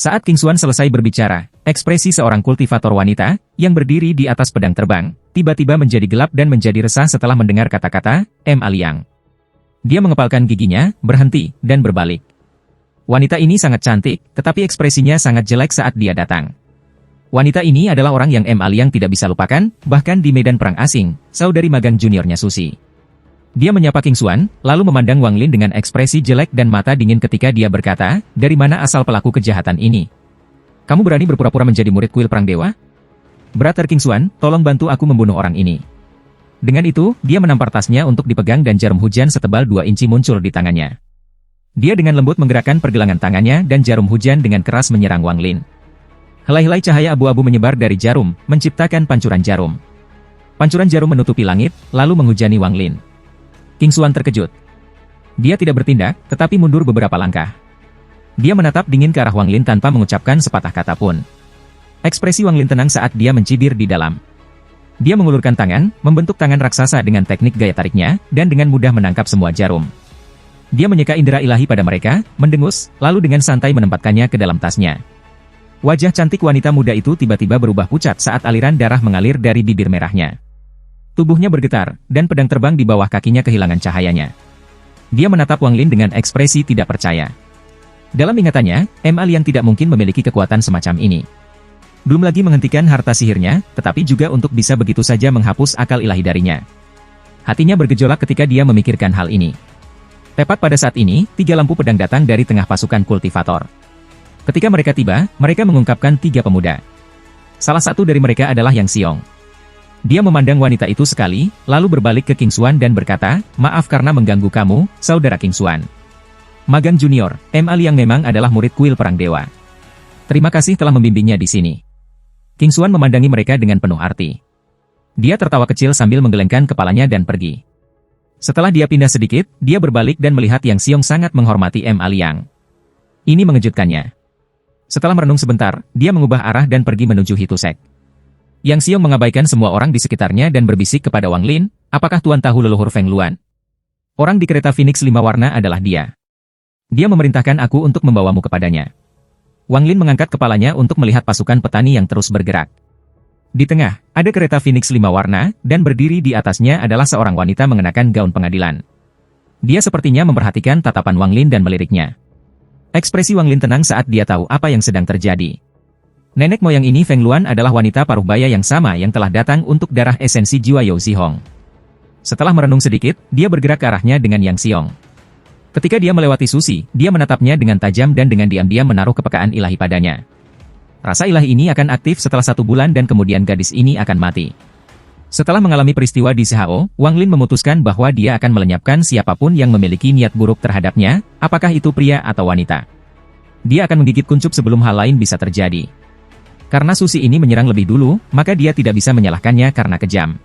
Saat King Xuan selesai berbicara, ekspresi seorang kultivator wanita yang berdiri di atas pedang terbang tiba-tiba menjadi gelap dan menjadi resah setelah mendengar kata-kata Ma Liang. Dia mengepalkan giginya, berhenti, dan berbalik. Wanita ini sangat cantik, tetapi ekspresinya sangat jelek saat dia datang. Wanita ini adalah orang yang Ma Liang tidak bisa lupakan, bahkan di medan perang asing, saudari magang juniornya Susi. Dia menyapa King Xuan, lalu memandang Wang Lin dengan ekspresi jelek dan mata dingin ketika dia berkata, "Dari mana asal pelaku kejahatan ini? Kamu berani berpura-pura menjadi murid kuil perang dewa? Brother King Xuan, tolong bantu aku membunuh orang ini." Dengan itu, dia menampar tasnya untuk dipegang dan jarum hujan setebal 2 inci muncul di tangannya. Dia dengan lembut menggerakkan pergelangan tangannya dan jarum hujan dengan keras menyerang Wang Lin. Helai-helai cahaya abu-abu menyebar dari jarum, menciptakan pancuran jarum. Pancuran jarum menutupi langit, lalu menghujani Wang Lin. King Xuan terkejut. Dia tidak bertindak, tetapi mundur beberapa langkah. Dia menatap dingin ke arah Wang Lin tanpa mengucapkan sepatah kata pun. Ekspresi Wang Lin tenang saat dia mencibir di dalam. Dia mengulurkan tangan, membentuk tangan raksasa dengan teknik gaya tariknya, dan dengan mudah menangkap semua jarum. Dia menyeka indera ilahi pada mereka, mendengus, lalu dengan santai menempatkannya ke dalam tasnya. Wajah cantik wanita muda itu tiba-tiba berubah pucat saat aliran darah mengalir dari bibir merahnya. Tubuhnya bergetar, dan pedang terbang di bawah kakinya kehilangan cahayanya. Dia menatap Wang Lin dengan ekspresi tidak percaya. Dalam ingatannya, Ma Liang tidak mungkin memiliki kekuatan semacam ini. Belum lagi menghentikan harta sihirnya, tetapi juga untuk bisa begitu saja menghapus akal ilahi darinya. Hatinya bergejolak ketika dia memikirkan hal ini. Tepat pada saat ini, 3 lampu pedang datang dari tengah pasukan kultivator. Ketika mereka tiba, mereka mengungkapkan 3 pemuda. Salah satu dari mereka adalah Yang Xiong. Dia memandang wanita itu sekali, lalu berbalik ke King Xuan dan berkata, "Maaf karena mengganggu kamu, saudara King Xuan. Magang junior, Ma Liang memang adalah murid kuil perang dewa. Terima kasih telah membimbingnya di sini." King Xuan memandangi mereka dengan penuh arti. Dia tertawa kecil sambil menggelengkan kepalanya dan pergi. Setelah dia pindah sedikit, dia berbalik dan melihat Yang Xiong sangat menghormati Ma Liang. Ini mengejutkannya. Setelah merenung sebentar, dia mengubah arah dan pergi menuju Hitusek. Yang Xiong mengabaikan semua orang di sekitarnya dan berbisik kepada Wang Lin, "Apakah Tuan tahu leluhur Feng Luan? Orang di kereta Phoenix 5 warna adalah dia. Dia memerintahkan aku untuk membawamu kepadanya." Wang Lin mengangkat kepalanya untuk melihat pasukan petani yang terus bergerak. Di tengah, ada kereta Phoenix 5 warna, dan berdiri di atasnya adalah seorang wanita mengenakan gaun pengadilan. Dia sepertinya memperhatikan tatapan Wang Lin dan meliriknya. Ekspresi Wang Lin tenang saat dia tahu apa yang sedang terjadi. Nenek moyang ini Feng Luan adalah wanita paruh baya yang sama yang telah datang untuk darah esensi jiwa Yao Zihong. Setelah merenung sedikit, dia bergerak ke arahnya dengan Yang Xiong. Ketika dia melewati Susi, dia menatapnya dengan tajam dan dengan diam-diam menaruh kepekaan ilahi padanya. Rasa ilahi ini akan aktif setelah 1 bulan dan kemudian gadis ini akan mati. Setelah mengalami peristiwa di Shao, Wang Lin memutuskan bahwa dia akan melenyapkan siapapun yang memiliki niat buruk terhadapnya, apakah itu pria atau wanita. Dia akan menggigit kuncup sebelum hal lain bisa terjadi. Karena Susi ini menyerang lebih dulu, maka dia tidak bisa menyalahkannya karena kejam.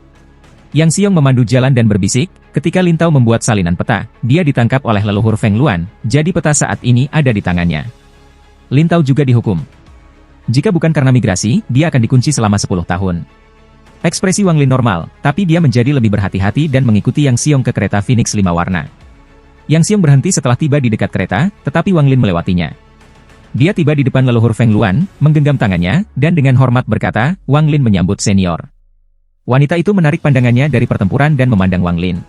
Yang Xiong memandu jalan dan berbisik, ketika Lin Tao membuat salinan peta, dia ditangkap oleh leluhur Feng Luan, jadi peta saat ini ada di tangannya. Lin Tao juga dihukum. Jika bukan karena migrasi, dia akan dikunci selama 10 tahun. Ekspresi Wang Lin normal, tapi dia menjadi lebih berhati-hati dan mengikuti Yang Xiong ke kereta Phoenix 5 warna. Yang Xiong berhenti setelah tiba di dekat kereta, tetapi Wang Lin melewatinya. Dia tiba di depan leluhur Feng Luan, menggenggam tangannya, dan dengan hormat berkata, "Wang Lin menyambut senior." Wanita itu menarik pandangannya dari pertempuran dan memandang Wang Lin.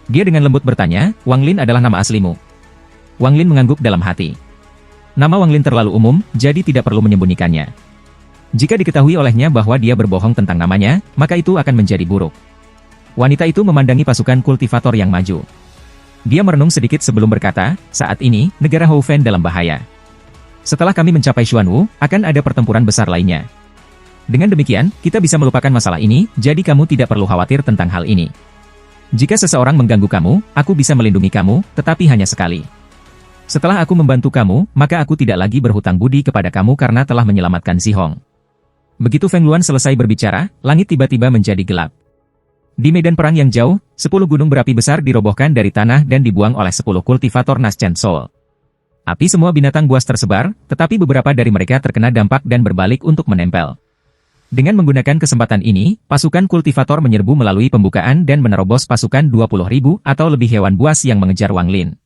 Dia dengan lembut bertanya, "Wang Lin adalah nama aslimu?" Wang Lin mengangguk dalam hati. Nama Wang Lin terlalu umum, jadi tidak perlu menyembunyikannya. Jika diketahui olehnya bahwa dia berbohong tentang namanya, maka itu akan menjadi buruk. Wanita itu memandangi pasukan kultivator yang maju. Dia merenung sedikit sebelum berkata, "Saat ini, negara Hou Fen dalam bahaya. Setelah kami mencapai Xuanwu, akan ada pertempuran besar lainnya. Dengan demikian, kita bisa melupakan masalah ini, jadi kamu tidak perlu khawatir tentang hal ini. Jika seseorang mengganggu kamu, aku bisa melindungi kamu, tetapi hanya sekali. Setelah aku membantu kamu, maka aku tidak lagi berhutang budi kepada kamu karena telah menyelamatkan Zihong." Begitu Feng Luan selesai berbicara, langit tiba-tiba menjadi gelap. Di medan perang yang jauh, 10 gunung berapi besar dirobohkan dari tanah dan dibuang oleh 10 kultivator Naschen Soul. Api semua binatang buas tersebar, tetapi beberapa dari mereka terkena dampak dan berbalik untuk menempel. Dengan menggunakan kesempatan ini, pasukan kultivator menyerbu melalui pembukaan dan menerobos pasukan 20.000 atau lebih hewan buas yang mengejar Wang Lin.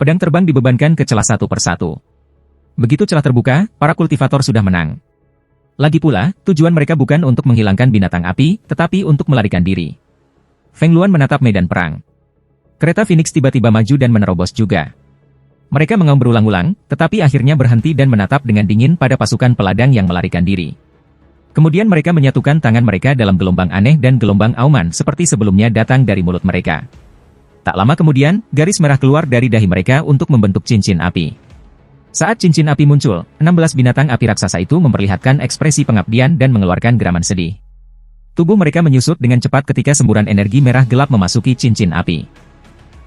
Pedang terbang dibebankan ke celah satu persatu. Begitu celah terbuka, para kultivator sudah menang. Lagi pula, tujuan mereka bukan untuk menghilangkan binatang api, tetapi untuk melarikan diri. Feng Luan menatap medan perang. Kereta Phoenix tiba-tiba maju dan menerobos juga. Mereka mengaum berulang-ulang, tetapi akhirnya berhenti dan menatap dengan dingin pada pasukan peladang yang melarikan diri. Kemudian mereka menyatukan tangan mereka dalam gelombang aneh dan gelombang auman seperti sebelumnya datang dari mulut mereka. Tak lama kemudian, garis merah keluar dari dahi mereka untuk membentuk cincin api. Saat cincin api muncul, 16 binatang api raksasa itu memperlihatkan ekspresi pengabdian dan mengeluarkan geraman sedih. Tubuh mereka menyusut dengan cepat ketika semburan energi merah gelap memasuki cincin api.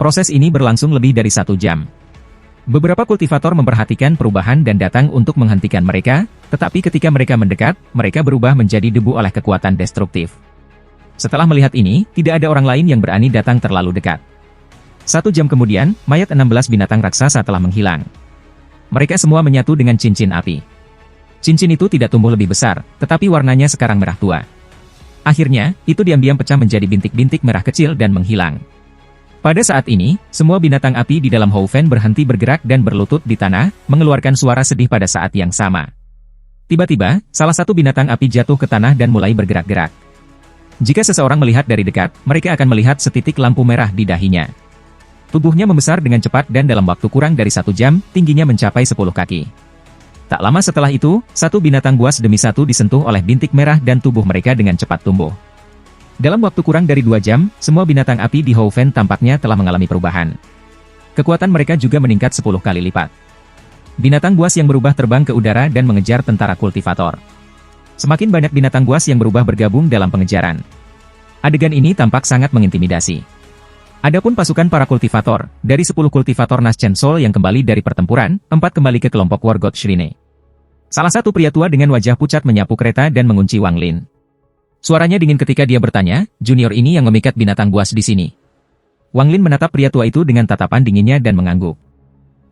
Proses ini berlangsung lebih dari 1 jam. Beberapa kultivator memperhatikan perubahan dan datang untuk menghentikan mereka, tetapi ketika mereka mendekat, mereka berubah menjadi debu oleh kekuatan destruktif. Setelah melihat ini, tidak ada orang lain yang berani datang terlalu dekat. 1 jam kemudian, mayat 16 binatang raksasa telah menghilang. Mereka semua menyatu dengan cincin api. Cincin itu tidak tumbuh lebih besar, tetapi warnanya sekarang merah tua. Akhirnya, itu diam-diam pecah menjadi bintik-bintik merah kecil dan menghilang. Pada saat ini, semua binatang api di dalam Houfen berhenti bergerak dan berlutut di tanah, mengeluarkan suara sedih pada saat yang sama. Tiba-tiba, salah satu binatang api jatuh ke tanah dan mulai bergerak-gerak. Jika seseorang melihat dari dekat, mereka akan melihat setitik lampu merah di dahinya. Tubuhnya membesar dengan cepat dan dalam waktu kurang dari 1 jam, tingginya mencapai 10 kaki. Tak lama setelah itu, satu binatang buas demi satu disentuh oleh bintik merah dan tubuh mereka dengan cepat tumbuh. Dalam waktu kurang dari 2 jam, semua binatang api di Houfen tampaknya telah mengalami perubahan. Kekuatan mereka juga meningkat 10 kali lipat. Binatang buas yang berubah terbang ke udara dan mengejar tentara kultivator. Semakin banyak binatang buas yang berubah bergabung dalam pengejaran. Adegan ini tampak sangat mengintimidasi. Adapun pasukan para kultivator, dari 10 kultivator Naschen Soul yang kembali dari pertempuran, 4 kembali ke kelompok Wargot Shrine. Salah satu pria tua dengan wajah pucat menyapu kereta dan mengunci Wang Lin. Suaranya dingin ketika dia bertanya, junior ini yang memikat binatang buas di sini. Wang Lin menatap pria tua itu dengan tatapan dinginnya dan mengangguk.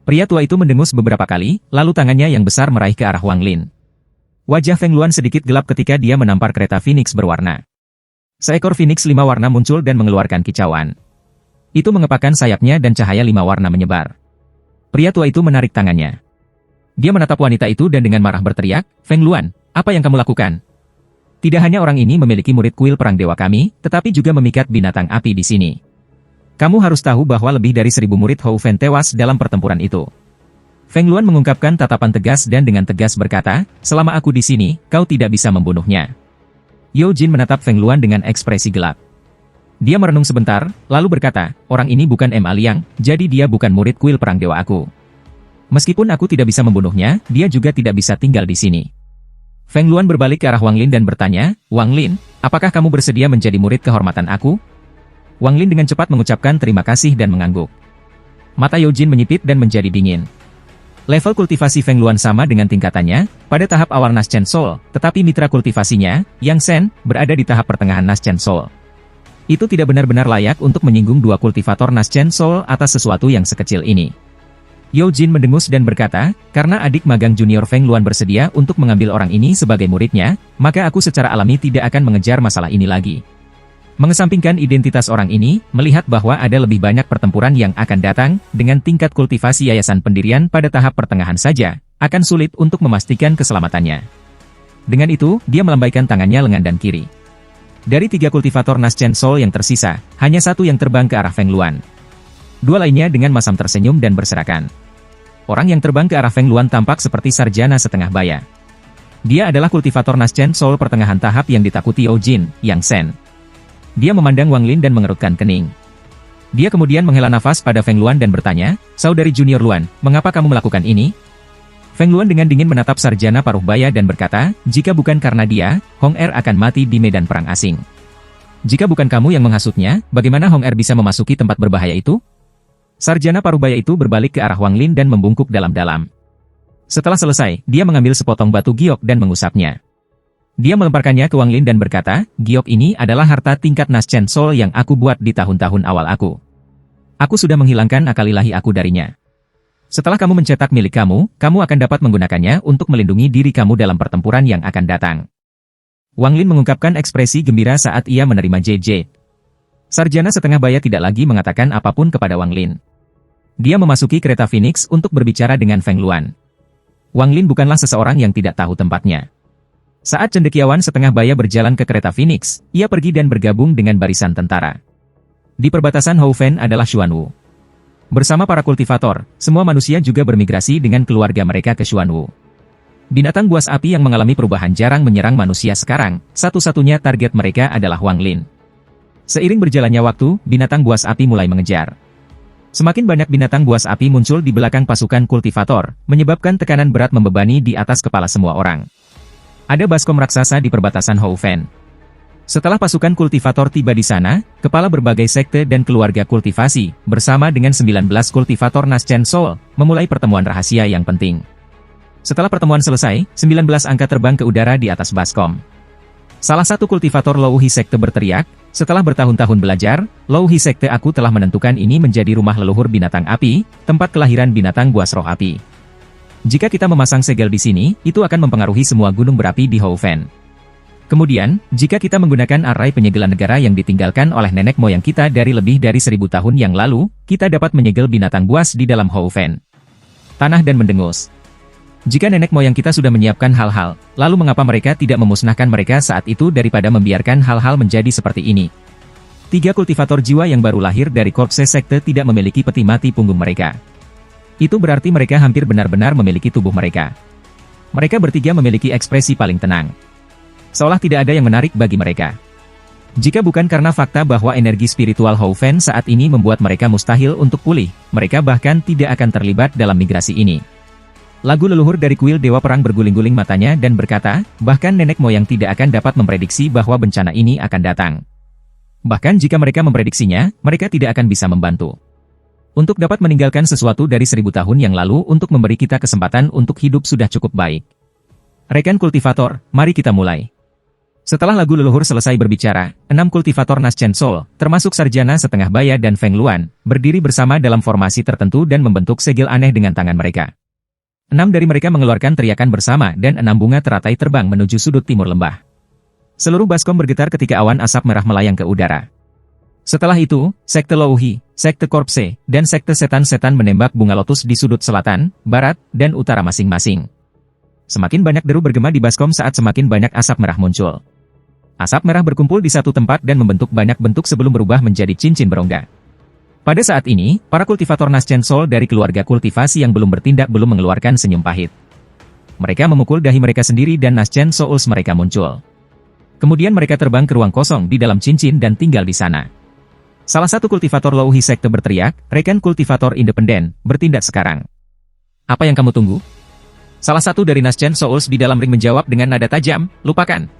Pria tua itu mendengus beberapa kali, lalu tangannya yang besar meraih ke arah Wang Lin. Wajah Feng Luan sedikit gelap ketika dia menampar kereta Phoenix berwarna. Seekor Phoenix 5 warna muncul dan mengeluarkan kicauan. Itu mengepakkan sayapnya dan cahaya 5 warna menyebar. Pria tua itu menarik tangannya. Dia menatap wanita itu dan dengan marah berteriak, Feng Luan, apa yang kamu lakukan? Tidak hanya orang ini memiliki murid kuil perang dewa kami, tetapi juga memikat binatang api di sini. Kamu harus tahu bahwa lebih dari 1000 murid Houfen tewas dalam pertempuran itu. Feng Luan mengungkapkan tatapan tegas dan dengan tegas berkata, selama aku di sini, kau tidak bisa membunuhnya. Yao Jin menatap Feng Luan dengan ekspresi gelap. Dia merenung sebentar, lalu berkata, orang ini bukan Ma Liang, jadi dia bukan murid kuil perang dewa aku. Meskipun aku tidak bisa membunuhnya, dia juga tidak bisa tinggal di sini. Feng Luan berbalik ke arah Wang Lin dan bertanya, Wang Lin, apakah kamu bersedia menjadi murid kehormatan aku? Wang Lin dengan cepat mengucapkan terima kasih dan mengangguk. Mata Yao Jin menyipit dan menjadi dingin. Level kultivasi Feng Luan sama dengan tingkatannya, pada tahap awal Naschen Soul, tetapi mitra kultivasinya, Yang Shen, berada di tahap pertengahan Naschen Soul. Itu tidak benar-benar layak untuk menyinggung 2 kultivator Naschen Soul atas sesuatu yang sekecil ini. Yao Jin mendengus dan berkata, karena adik magang junior Feng Luan bersedia untuk mengambil orang ini sebagai muridnya, maka aku secara alami tidak akan mengejar masalah ini lagi. Mengesampingkan identitas orang ini, melihat bahwa ada lebih banyak pertempuran yang akan datang, dengan tingkat kultivasi yayasan pendirian pada tahap pertengahan saja, akan sulit untuk memastikan keselamatannya. Dengan itu, dia melambaikan tangannya lengan dan kiri. Dari 3 kultivator Naschen Soul yang tersisa, hanya 1 yang terbang ke arah Feng Luan. 2 lainnya dengan masam tersenyum dan berserakan. Orang yang terbang ke arah Feng Luan tampak seperti sarjana setengah baya. Dia adalah kultivator Naschen Soul pertengahan tahap yang ditakuti Yao Jin, Yang Shen. Dia memandang Wang Lin dan mengerutkan kening. Dia kemudian menghela nafas pada Feng Luan dan bertanya, saudari junior Luan, mengapa kamu melakukan ini? Feng Luan dengan dingin menatap sarjana paruh baya dan berkata, jika bukan karena dia, Hong Er akan mati di medan perang asing. Jika bukan kamu yang menghasutnya, bagaimana Hong Er bisa memasuki tempat berbahaya itu? Sarjana parubaya itu berbalik ke arah Wang Lin dan membungkuk dalam-dalam. Setelah selesai, dia mengambil sepotong batu giok dan mengusapnya. Dia melemparkannya ke Wang Lin dan berkata, giok ini adalah harta tingkat Naschen Soul yang aku buat di tahun-tahun awal aku. Aku sudah menghilangkan akal ilahi aku darinya. Setelah kamu mencetak milik kamu, kamu akan dapat menggunakannya untuk melindungi diri kamu dalam pertempuran yang akan datang. Wang Lin mengungkapkan ekspresi gembira saat ia menerima JJ. Sarjana setengah baya tidak lagi mengatakan apapun kepada Wang Lin. Dia memasuki kereta Phoenix untuk berbicara dengan Feng Luan. Wang Lin bukanlah seseorang yang tidak tahu tempatnya. Saat cendekiawan setengah baya berjalan ke kereta Phoenix, ia pergi dan bergabung dengan barisan tentara. Di perbatasan Houfen adalah Xuanwu. Bersama para kultivator, semua manusia juga bermigrasi dengan keluarga mereka ke Xuanwu. Binatang buas api yang mengalami perubahan jarang menyerang manusia sekarang, satu-satunya target mereka adalah Wang Lin. Seiring berjalannya waktu, binatang buas api mulai mengejar. Semakin banyak binatang buas api muncul di belakang pasukan kultivator, menyebabkan tekanan berat membebani di atas kepala semua orang. Ada baskom raksasa di perbatasan Houfen. Setelah pasukan kultivator tiba di sana, kepala berbagai sekte dan keluarga kultivasi, bersama dengan 19 kultivator Naschen Soul, memulai pertemuan rahasia yang penting. Setelah pertemuan selesai, 19 angka terbang ke udara di atas baskom. Salah satu kultivator Louhi sekte berteriak, setelah bertahun-tahun belajar, Louhi sekte aku telah menentukan ini menjadi rumah leluhur binatang api, tempat kelahiran binatang buas roh api. Jika kita memasang segel di sini, itu akan mempengaruhi semua gunung berapi di Houfen. Kemudian, jika kita menggunakan arai penyegelan negara yang ditinggalkan oleh nenek moyang kita dari lebih dari 1000 tahun yang lalu, kita dapat menyegel binatang buas di dalam Houfen. Tanah dan mendengus. Jika nenek moyang kita sudah menyiapkan hal-hal, lalu mengapa mereka tidak memusnahkan mereka saat itu daripada membiarkan hal-hal menjadi seperti ini? 3 kultivator jiwa yang baru lahir dari korpse sekte tidak memiliki peti mati punggung mereka. Itu berarti mereka hampir benar-benar memiliki tubuh mereka. Mereka bertiga memiliki ekspresi paling tenang. Seolah tidak ada yang menarik bagi mereka. Jika bukan karena fakta bahwa energi spiritual Houfen saat ini membuat mereka mustahil untuk pulih, mereka bahkan tidak akan terlibat dalam migrasi ini. Lagu leluhur dari kuil Dewa Perang berguling-guling matanya dan berkata, bahkan nenek moyang tidak akan dapat memprediksi bahwa bencana ini akan datang. Bahkan jika mereka memprediksinya, mereka tidak akan bisa membantu. Untuk dapat meninggalkan sesuatu dari 1000 tahun yang lalu untuk memberi kita kesempatan untuk hidup sudah cukup baik. Rekan kultivator, mari kita mulai. Setelah lagu leluhur selesai berbicara, 6 kultivator Naschen Soul, termasuk Sarjana Setengah Baya dan Feng Luan, berdiri bersama dalam formasi tertentu dan membentuk segel aneh dengan tangan mereka. 6 dari mereka mengeluarkan teriakan bersama dan 6 bunga teratai terbang menuju sudut timur lembah. Seluruh baskom bergetar ketika awan asap merah melayang ke udara. Setelah itu, sekte Louhi, sekte Korpse, dan sekte setan-setan menembak bunga lotus di sudut selatan, barat, dan utara masing-masing. Semakin banyak deru bergema di baskom saat semakin banyak asap merah muncul. Asap merah berkumpul di satu tempat dan membentuk banyak bentuk sebelum berubah menjadi cincin berongga. Pada saat ini, para kultivator Naschen Soul dari keluarga kultivasi yang belum bertindak belum mengeluarkan senyum pahit. Mereka memukul dahi mereka sendiri dan Naschen Souls mereka muncul. Kemudian mereka terbang ke ruang kosong di dalam cincin dan tinggal di sana. Salah satu kultivator Louhi sekte berteriak, rekan kultivator independen, bertindak sekarang. Apa yang kamu tunggu? Salah satu dari Naschen Souls di dalam ring menjawab dengan nada tajam, lupakan.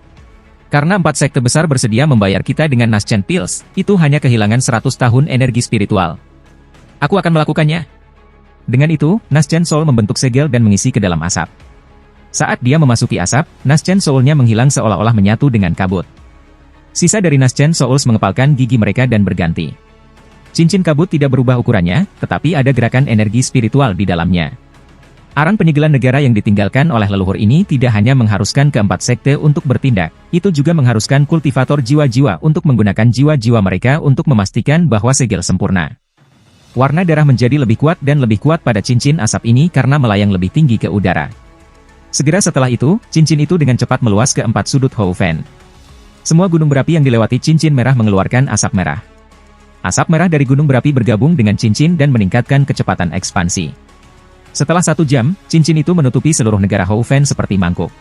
Karena 4 sekte besar bersedia membayar kita dengan Naschen Pills, itu hanya kehilangan 100 tahun energi spiritual. Aku akan melakukannya. Dengan itu, Naschen Soul membentuk segel dan mengisi ke dalam asap. Saat dia memasuki asap, Naschen Soul-nya menghilang seolah-olah menyatu dengan kabut. Sisa dari Naschen Souls mengepalkan gigi mereka dan berganti. Cincin kabut tidak berubah ukurannya, tetapi ada gerakan energi spiritual di dalamnya. Arang penyegelan negara yang ditinggalkan oleh leluhur ini tidak hanya mengharuskan keempat sekte untuk bertindak, itu juga mengharuskan kultivator jiwa-jiwa untuk menggunakan jiwa-jiwa mereka untuk memastikan bahwa segel sempurna. Warna darah menjadi lebih kuat dan lebih kuat pada cincin asap ini karena melayang lebih tinggi ke udara. Segera setelah itu, cincin itu dengan cepat meluas ke 4 sudut Houfen. Semua gunung berapi yang dilewati cincin merah mengeluarkan asap merah. Asap merah dari gunung berapi bergabung dengan cincin dan meningkatkan kecepatan ekspansi. Setelah 1 jam, cincin itu menutupi seluruh negara Houfen seperti mangkuk.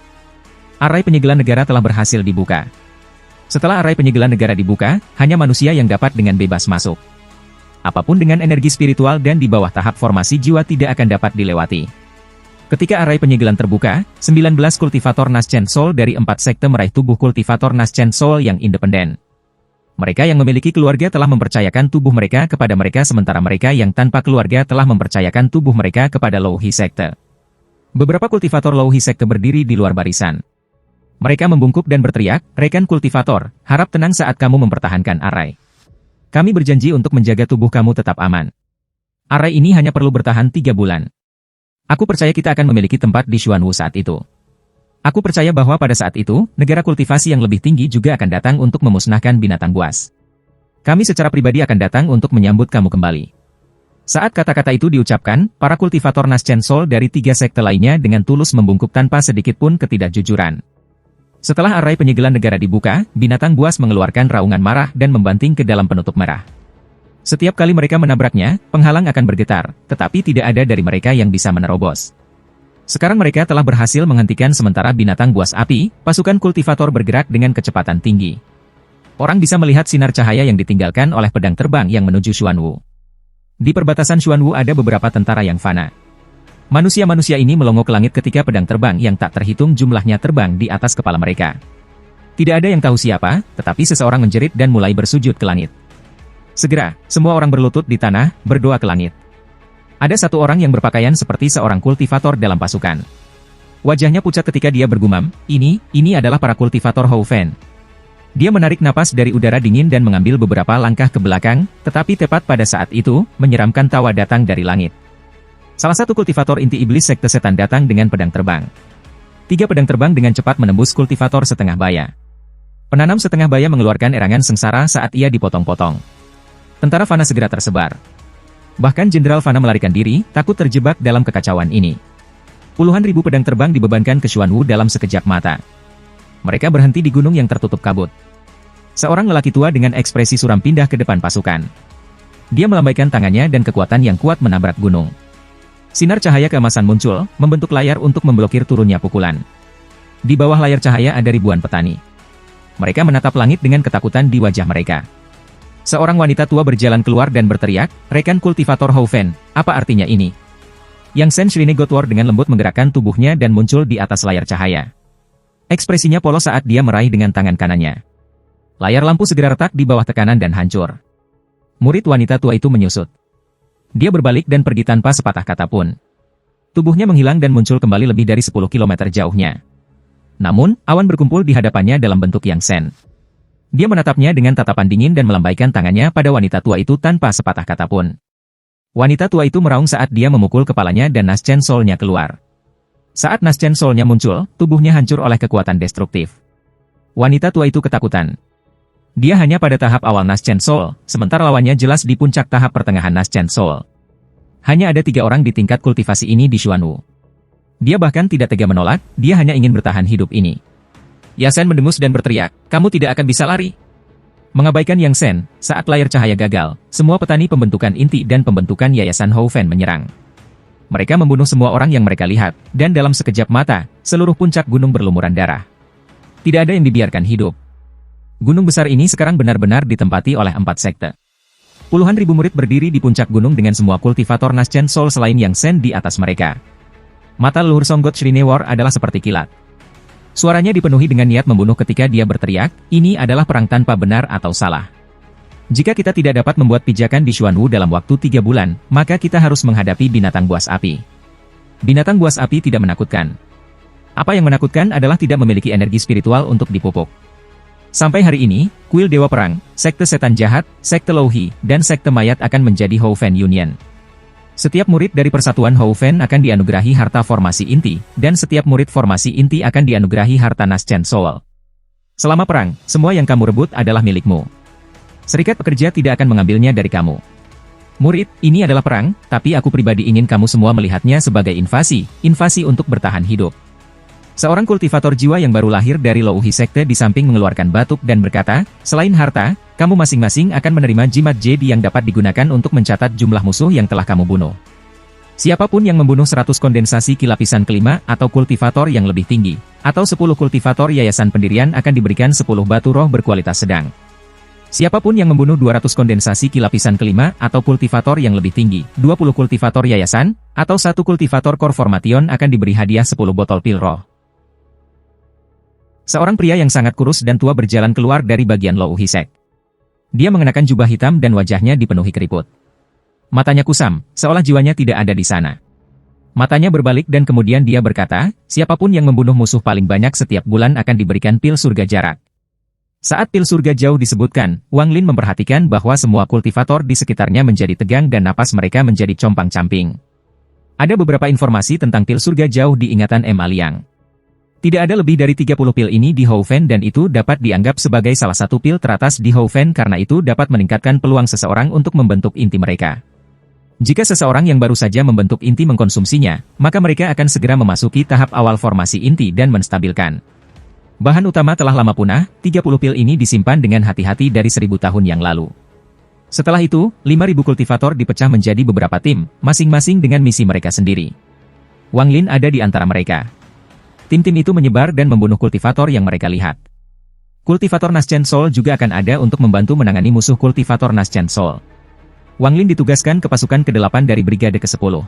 Arai penyegelan negara telah berhasil dibuka. Setelah arai penyegelan negara dibuka, hanya manusia yang dapat dengan bebas masuk. Apapun dengan energi spiritual dan di bawah tahap formasi jiwa tidak akan dapat dilewati. Ketika arai penyegelan terbuka, 19 kultivator Naschen Soul dari 4 sekte meraih tubuh kultivator Naschen Soul yang independen. Mereka yang memiliki keluarga telah mempercayakan tubuh mereka kepada mereka sementara mereka yang tanpa keluarga telah mempercayakan tubuh mereka kepada Louhi sekte. Beberapa kultivator Louhi sekte berdiri di luar barisan. Mereka membungkuk dan berteriak, rekan kultivator, harap tenang saat kamu mempertahankan arai. Kami berjanji untuk menjaga tubuh kamu tetap aman. Arai ini hanya perlu bertahan 3 bulan. Aku percaya kita akan memiliki tempat di Xuanwu saat itu. Aku percaya bahwa pada saat itu, negara kultivasi yang lebih tinggi juga akan datang untuk memusnahkan binatang buas. Kami secara pribadi akan datang untuk menyambut kamu kembali. Saat kata-kata itu diucapkan, para kultivator Naschen Soul dari 3 sekte lainnya dengan tulus membungkuk tanpa sedikit pun ketidakjujuran. Setelah arai penyegelan negara dibuka, binatang buas mengeluarkan raungan marah dan membanting ke dalam penutup merah. Setiap kali mereka menabraknya, penghalang akan bergetar, tetapi tidak ada dari mereka yang bisa menerobos. Sekarang mereka telah berhasil menghentikan sementara binatang buas api, pasukan kultivator bergerak dengan kecepatan tinggi. Orang bisa melihat sinar cahaya yang ditinggalkan oleh pedang terbang yang menuju Xuanwu. Di perbatasan Xuanwu ada beberapa tentara yang fana. Manusia-manusia ini melongo ke langit ketika pedang terbang yang tak terhitung jumlahnya terbang di atas kepala mereka. Tidak ada yang tahu siapa, tetapi seseorang menjerit dan mulai bersujud ke langit. Segera, semua orang berlutut di tanah, berdoa ke langit. Ada satu orang yang berpakaian seperti seorang kultivator dalam pasukan. Wajahnya pucat ketika dia bergumam, ini adalah para kultivator Hou Fen. Dia menarik napas dari udara dingin dan mengambil beberapa langkah ke belakang, tetapi tepat pada saat itu, menyeramkan tawa datang dari langit. Salah satu kultivator inti iblis sekte setan datang dengan pedang terbang. 3 pedang terbang dengan cepat menembus kultivator setengah baya. Penanam setengah baya mengeluarkan erangan sengsara saat ia dipotong-potong. Tentara fana segera tersebar. Bahkan Jenderal fana melarikan diri, takut terjebak dalam kekacauan ini. Puluhan ribu pedang terbang dibebankan ke Xuanwu dalam sekejap mata. Mereka berhenti di gunung yang tertutup kabut. Seorang lelaki tua dengan ekspresi suram pindah ke depan pasukan. Dia melambaikan tangannya dan kekuatan yang kuat menabrak gunung. Sinar cahaya keemasan muncul, membentuk layar untuk memblokir turunnya pukulan. Di bawah layar cahaya ada ribuan petani. Mereka menatap langit dengan ketakutan di wajah mereka. Seorang wanita tua berjalan keluar dan berteriak, "Rekan kultivator Hou Fen, apa artinya ini?" Yang Shen Shrine Godwar dengan lembut menggerakkan tubuhnya dan muncul di atas layar cahaya. Ekspresinya polos saat dia meraih dengan tangan kanannya. Layar lampu segera retak di bawah tekanan dan hancur. Murid wanita tua itu menyusut. Dia berbalik dan pergi tanpa sepatah kata pun. Tubuhnya menghilang dan muncul kembali lebih dari 10 km jauhnya. Namun, awan berkumpul di hadapannya dalam bentuk Yang Shen. Dia menatapnya dengan tatapan dingin dan melambaikan tangannya pada wanita tua itu tanpa sepatah kata pun. Wanita tua itu meraung saat dia memukul kepalanya dan Naschen Soul-nya keluar. Saat Naschen Soul-nya muncul, tubuhnya hancur oleh kekuatan destruktif. Wanita tua itu ketakutan. Dia hanya pada tahap awal Naschen Soul, sementara lawannya jelas di puncak tahap pertengahan Naschen Soul. Hanya ada 3 orang di tingkat kultivasi ini di Xuanwu. Dia bahkan tidak tega menolak, dia hanya ingin bertahan hidup ini. Yang Shen mendengus dan berteriak, "Kamu tidak akan bisa lari." Mengabaikan Yang Shen, saat layar cahaya gagal, semua petani pembentukan inti dan pembentukan Yayasan Hou Fen menyerang. Mereka membunuh semua orang yang mereka lihat, dan dalam sekejap mata, seluruh puncak gunung berlumuran darah. Tidak ada yang dibiarkan hidup. Gunung besar ini sekarang benar-benar ditempati oleh 4 sekte. Puluhan ribu murid berdiri di puncak gunung dengan semua kultivator Naschen Soul selain Yang Shen di atas mereka. Mata leluhur Songgot Shrinewar adalah seperti kilat. Suaranya dipenuhi dengan niat membunuh ketika dia berteriak, "Ini adalah perang tanpa benar atau salah. Jika kita tidak dapat membuat pijakan di Xuanwu dalam waktu 3 bulan, maka kita harus menghadapi binatang buas api." Binatang buas api tidak menakutkan. Apa yang menakutkan adalah tidak memiliki energi spiritual untuk dipupuk. Sampai hari ini, kuil Dewa Perang, Sekte Setan Jahat, Sekte Louhi, dan Sekte Mayat akan menjadi Hou Fen Union. Setiap murid dari Persatuan Hou Fen akan dianugerahi harta formasi inti, dan setiap murid formasi inti akan dianugerahi harta Naschen Soul. Selama perang, semua yang kamu rebut adalah milikmu. Serikat pekerja tidak akan mengambilnya dari kamu. Murid, ini adalah perang, tapi aku pribadi ingin kamu semua melihatnya sebagai invasi untuk bertahan hidup. Seorang kultivator jiwa yang baru lahir dari Louhi Sekte di samping mengeluarkan batuk dan berkata, "Selain harta, kamu masing-masing akan menerima jimat jedi yang dapat digunakan untuk mencatat jumlah musuh yang telah kamu bunuh. Siapapun yang membunuh 100 kondensasi ki lapisan kelima atau kultivator yang lebih tinggi, atau 10 kultivator yayasan pendirian akan diberikan 10 batu roh berkualitas sedang. Siapapun yang membunuh 200 kondensasi ki lapisan kelima atau kultivator yang lebih tinggi, 20 kultivator yayasan, atau 1 kultivator core formation akan diberi hadiah 10 botol pil roh." Seorang pria yang sangat kurus dan tua berjalan keluar dari bagian Louhi Sek. Dia mengenakan jubah hitam dan wajahnya dipenuhi keriput. Matanya kusam, seolah jiwanya tidak ada di sana. Matanya berbalik dan kemudian dia berkata, "Siapapun yang membunuh musuh paling banyak setiap bulan akan diberikan pil surga jarak." Saat pil surga jauh disebutkan, Wang Lin memperhatikan bahwa semua kultivator di sekitarnya menjadi tegang dan napas mereka menjadi compang-camping. Ada beberapa informasi tentang pil surga jauh di ingatan M. Liang. Tidak ada lebih dari 30 pil ini di Hou Fen dan itu dapat dianggap sebagai salah satu pil teratas di Hou Fen karena itu dapat meningkatkan peluang seseorang untuk membentuk inti mereka. Jika seseorang yang baru saja membentuk inti mengkonsumsinya, maka mereka akan segera memasuki tahap awal formasi inti dan menstabilkan. Bahan utama telah lama punah, 30 pil ini disimpan dengan hati-hati dari 1000 tahun yang lalu. Setelah itu, 5.000 kultivator dipecah menjadi beberapa tim, masing-masing dengan misi mereka sendiri. Wang Lin ada di antara mereka. Tim-tim itu menyebar dan membunuh kultivator yang mereka lihat. Kultivator Naschen Soul juga akan ada untuk membantu menangani musuh kultivator Naschen Soul. Wang Lin ditugaskan ke pasukan ke-8 dari Brigade ke-10.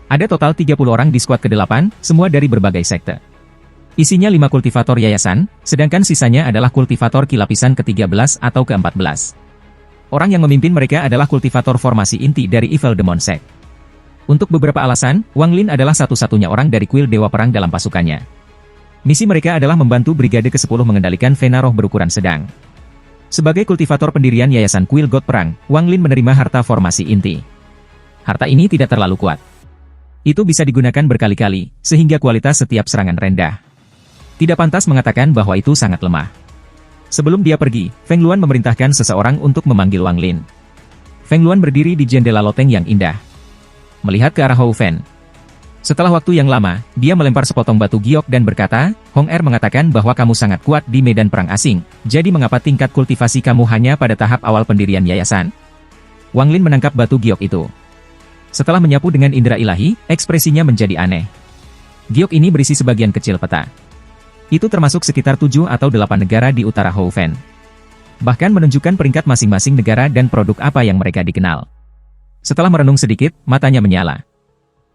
Ada total 30 orang di skuad ke-8, semua dari berbagai sekte. Isinya 5 kultivator yayasan, sedangkan sisanya adalah kultivator kilapisan ke-13 atau ke-14. Orang yang memimpin mereka adalah kultivator formasi inti dari Evil Demon Sect. Untuk beberapa alasan, Wang Lin adalah satu-satunya orang dari kuil Dewa Perang dalam pasukannya. Misi mereka adalah membantu Brigade ke-10 mengendalikan Vena Roh berukuran sedang. Sebagai kultivator pendirian Yayasan Kuil God Perang, Wang Lin menerima harta formasi inti. Harta ini tidak terlalu kuat. Itu bisa digunakan berkali-kali, sehingga kualitas setiap serangan rendah. Tidak pantas mengatakan bahwa itu sangat lemah. Sebelum dia pergi, Feng Luan memerintahkan seseorang untuk memanggil Wang Lin. Feng Luan berdiri di jendela loteng yang indah, melihat ke arah Hou Fen. Setelah waktu yang lama, dia melempar sepotong batu giok dan berkata, Hong Er mengatakan bahwa kamu sangat kuat di medan perang asing, jadi mengapa tingkat kultivasi kamu hanya pada tahap awal pendirian yayasan? Wang Lin menangkap batu giok itu. Setelah menyapu dengan indera ilahi, ekspresinya menjadi aneh. Giok ini berisi sebagian kecil peta. Itu termasuk sekitar 7 atau 8 negara di utara Hou Fen. Bahkan menunjukkan peringkat masing-masing negara dan produk apa yang mereka dikenal. Setelah merenung sedikit, matanya menyala.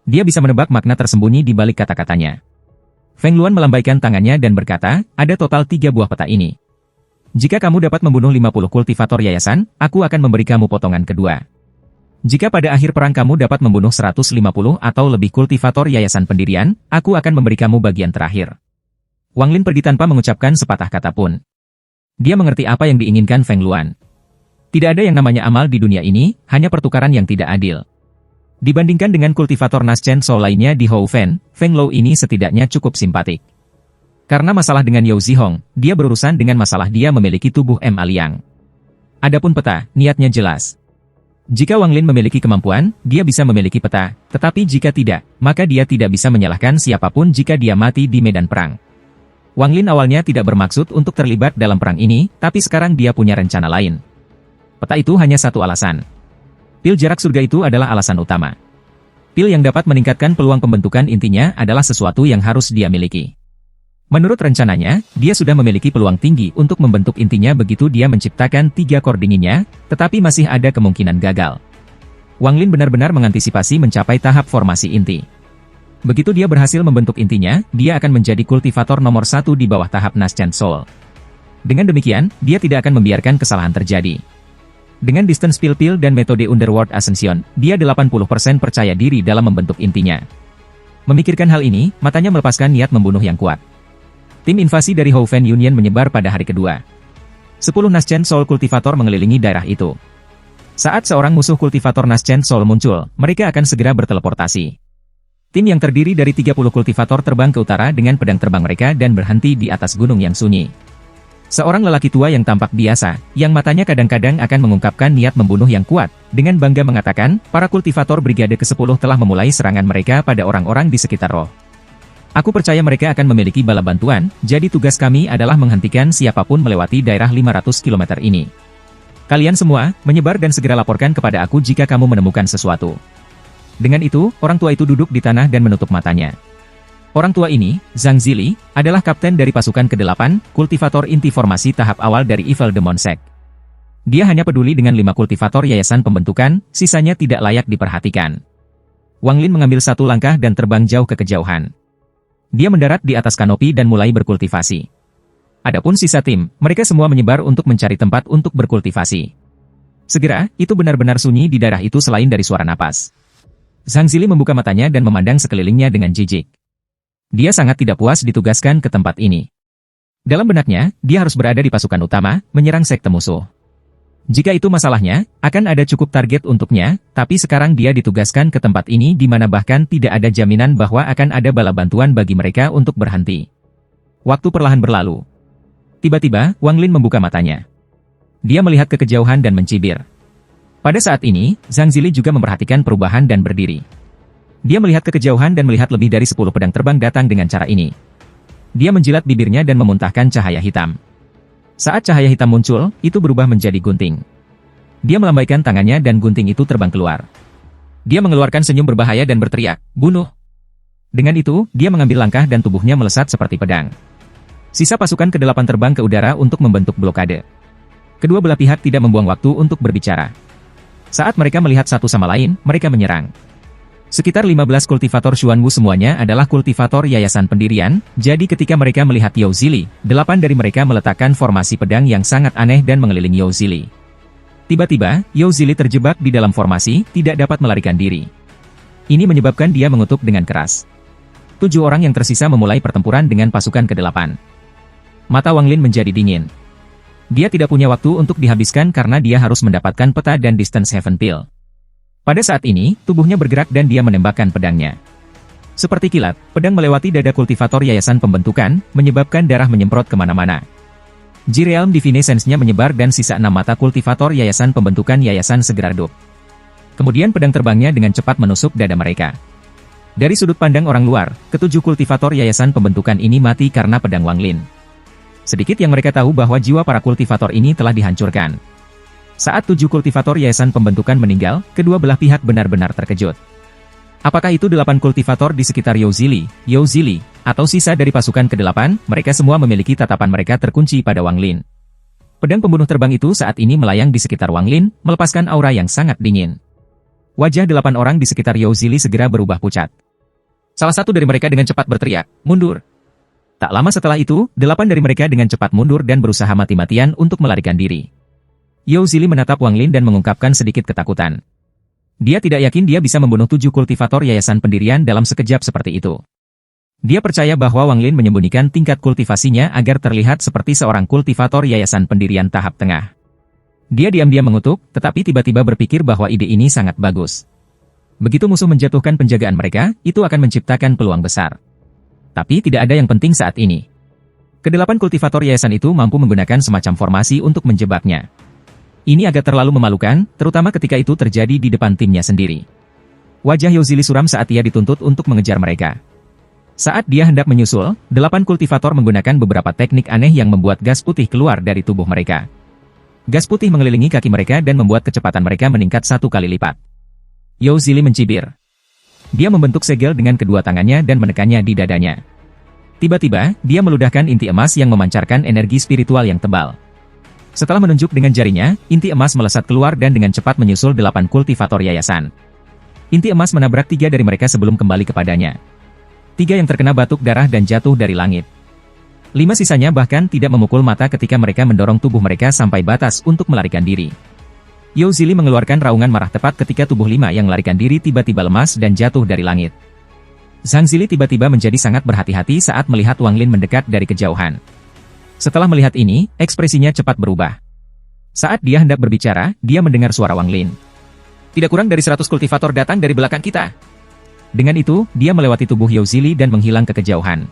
Dia bisa menebak makna tersembunyi di balik kata-katanya. Feng Luan melambaikan tangannya dan berkata, ada total 3 buah peta ini. Jika kamu dapat membunuh 50 kultivator yayasan, aku akan memberi kamu potongan kedua. Jika pada akhir perang kamu dapat membunuh 150 atau lebih kultivator yayasan pendirian, aku akan memberi kamu bagian terakhir. Wang Lin pergi tanpa mengucapkan sepatah kata pun. Dia mengerti apa yang diinginkan Feng Luan. Tidak ada yang namanya amal di dunia ini, hanya pertukaran yang tidak adil. Dibandingkan dengan kultivator Naschen Soul lainnya di Hou Fen, Feng Lou ini setidaknya cukup simpatik. Karena masalah dengan Yao Zihong, dia berurusan dengan masalah dia memiliki tubuh M. Aliang. Adapun peta, niatnya jelas. Jika Wang Lin memiliki kemampuan, dia bisa memiliki peta, tetapi jika tidak, maka dia tidak bisa menyalahkan siapapun jika dia mati di medan perang. Wang Lin awalnya tidak bermaksud untuk terlibat dalam perang ini, tapi sekarang dia punya rencana lain. Peta itu hanya satu alasan. Pil jarak surga itu adalah alasan utama. Pil yang dapat meningkatkan peluang pembentukan intinya adalah sesuatu yang harus dia miliki. Menurut rencananya, dia sudah memiliki peluang tinggi untuk membentuk intinya begitu dia menciptakan 3 kor dinginnya, tetapi masih ada kemungkinan gagal. Wang Lin benar-benar mengantisipasi mencapai tahap formasi inti. Begitu dia berhasil membentuk intinya, dia akan menjadi kultivator nomor 1 di bawah tahap Naschen Soul. Dengan demikian, dia tidak akan membiarkan kesalahan terjadi. Dengan distance pil-pil dan metode Underworld Ascension, dia 80% percaya diri dalam membentuk intinya. Memikirkan hal ini, matanya melepaskan niat membunuh yang kuat. Tim invasi dari Hou Fen Union menyebar pada hari kedua. 10 Naschen Soul Kultivator mengelilingi daerah itu. Saat seorang musuh kultivator Naschen Soul muncul, mereka akan segera berteleportasi. Tim yang terdiri dari 30 kultivator terbang ke utara dengan pedang terbang mereka dan berhenti di atas gunung yang sunyi. Seorang lelaki tua yang tampak biasa, yang matanya kadang-kadang akan mengungkapkan niat membunuh yang kuat, dengan bangga mengatakan, para kultivator Brigade ke-10 telah memulai serangan mereka pada orang-orang di sekitar roh. Aku percaya mereka akan memiliki bala bantuan, jadi tugas kami adalah menghentikan siapapun melewati daerah 500 km ini. Kalian semua, menyebar dan segera laporkan kepada aku jika kamu menemukan sesuatu. Dengan itu, orang tua itu duduk di tanah dan menutup matanya. Orang tua ini, Zhang Zili, adalah kapten dari pasukan ke-8, kultivator inti formasi tahap awal dari Evil Demon Sect. Dia hanya peduli dengan 5 kultivator yayasan pembentukan, sisanya tidak layak diperhatikan. Wang Lin mengambil satu langkah dan terbang jauh ke kejauhan. Dia mendarat di atas kanopi dan mulai berkultivasi. Adapun sisa tim, mereka semua menyebar untuk mencari tempat untuk berkultivasi. Segera, itu benar-benar sunyi di daerah itu selain dari suara napas. Zhang Zili membuka matanya dan memandang sekelilingnya dengan jijik. Dia sangat tidak puas ditugaskan ke tempat ini. Dalam benaknya, dia harus berada di pasukan utama, menyerang sekte musuh. Jika itu masalahnya, akan ada cukup target untuknya, tapi sekarang dia ditugaskan ke tempat ini di mana bahkan tidak ada jaminan bahwa akan ada bala bantuan bagi mereka untuk berhenti. Waktu perlahan berlalu. Tiba-tiba, Wang Lin membuka matanya. Dia melihat ke kejauhan dan mencibir. Pada saat ini, Zhang Zili juga memperhatikan perubahan dan berdiri. Dia melihat ke kejauhan dan melihat lebih dari 10 pedang terbang datang dengan cara ini. Dia menjilat bibirnya dan memuntahkan cahaya hitam. Saat cahaya hitam muncul, itu berubah menjadi gunting. Dia melambaikan tangannya dan gunting itu terbang keluar. Dia mengeluarkan senyum berbahaya dan berteriak, "Bunuh!" Dengan itu, dia mengambil langkah dan tubuhnya melesat seperti pedang. Sisa pasukan ke-8 terbang ke udara untuk membentuk blokade. Kedua belah pihak tidak membuang waktu untuk berbicara. Saat mereka melihat satu sama lain, mereka menyerang. Sekitar 15 kultivator Xuanwu semuanya adalah kultivator Yayasan Pendirian, jadi ketika mereka melihat Yao Zili, 8 dari mereka meletakkan formasi pedang yang sangat aneh dan mengelilingi Yao Zili. Tiba-tiba, Yao Zili terjebak di dalam formasi, tidak dapat melarikan diri. Ini menyebabkan dia mengutuk dengan keras. 7 orang yang tersisa memulai pertempuran dengan pasukan ke-8. Mata Wang Lin menjadi dingin. Dia tidak punya waktu untuk dihabiskan karena dia harus mendapatkan peta dan distance heaven pill. Pada saat ini, tubuhnya bergerak dan dia menembakkan pedangnya. Seperti kilat, pedang melewati dada kultivator Yayasan Pembentukan, menyebabkan darah menyemprot kemana-mana. Ji-Realm Divinescence-nya menyebar dan sisa 6 mata kultivator Yayasan Pembentukan Yayasan segera redup. Kemudian pedang terbangnya dengan cepat menusuk dada mereka. Dari sudut pandang orang luar, ke-7 kultivator Yayasan Pembentukan ini mati karena pedang Wang Lin. Sedikit yang mereka tahu bahwa jiwa para kultivator ini telah dihancurkan. Saat 7 kultivator Yayasan Pembentukan meninggal, kedua belah pihak benar-benar terkejut. Apakah itu 8 kultivator di sekitar Yao Zili, atau sisa dari pasukan ke-8, mereka semua memiliki tatapan mereka terkunci pada Wang Lin. Pedang pembunuh terbang itu saat ini melayang di sekitar Wang Lin, melepaskan aura yang sangat dingin. Wajah 8 orang di sekitar Yao Zili segera berubah pucat. Salah satu dari mereka dengan cepat berteriak, "Mundur!" Tak lama setelah itu, 8 dari mereka dengan cepat mundur dan berusaha mati-matian untuk melarikan diri. Yao Zili menatap Wang Lin dan mengungkapkan sedikit ketakutan. Dia tidak yakin dia bisa membunuh 7 kultivator Yayasan Pendirian dalam sekejap seperti itu. Dia percaya bahwa Wang Lin menyembunyikan tingkat kultivasinya agar terlihat seperti seorang kultivator Yayasan Pendirian tahap tengah. Dia diam-diam mengutuk, tetapi tiba-tiba berpikir bahwa ide ini sangat bagus. Begitu musuh menjatuhkan penjagaan mereka, itu akan menciptakan peluang besar. Tapi tidak ada yang penting saat ini. Ke-8 kultivator yayasan itu mampu menggunakan semacam formasi untuk menjebaknya. Ini agak terlalu memalukan, terutama ketika itu terjadi di depan timnya sendiri. Wajah Yao Zili suram saat ia dituntut untuk mengejar mereka. Saat dia hendak menyusul, 8 kultivator menggunakan beberapa teknik aneh yang membuat gas putih keluar dari tubuh mereka. Gas putih mengelilingi kaki mereka dan membuat kecepatan mereka meningkat 1 kali lipat. Yao Zili mencibir. Dia membentuk segel dengan kedua tangannya dan menekannya di dadanya. Tiba-tiba, dia meludahkan inti emas yang memancarkan energi spiritual yang tebal. Setelah menunjuk dengan jarinya, inti emas melesat keluar dan dengan cepat menyusul 8 kultivator yayasan. Inti emas menabrak 3 dari mereka sebelum kembali kepadanya. 3 yang terkena batuk darah dan jatuh dari langit. 5 sisanya bahkan tidak memukul mata ketika mereka mendorong tubuh mereka sampai batas untuk melarikan diri. Yao Zili mengeluarkan raungan marah tepat ketika tubuh 5 yang melarikan diri tiba-tiba lemas dan jatuh dari langit. Zhang Zili tiba-tiba menjadi sangat berhati-hati saat melihat Wang Lin mendekat dari kejauhan. Setelah melihat ini, ekspresinya cepat berubah. Saat dia hendak berbicara, dia mendengar suara Wang Lin. Tidak kurang dari 100 kultivator datang dari belakang kita. Dengan itu, dia melewati tubuh Yao Zili dan menghilang ke kejauhan.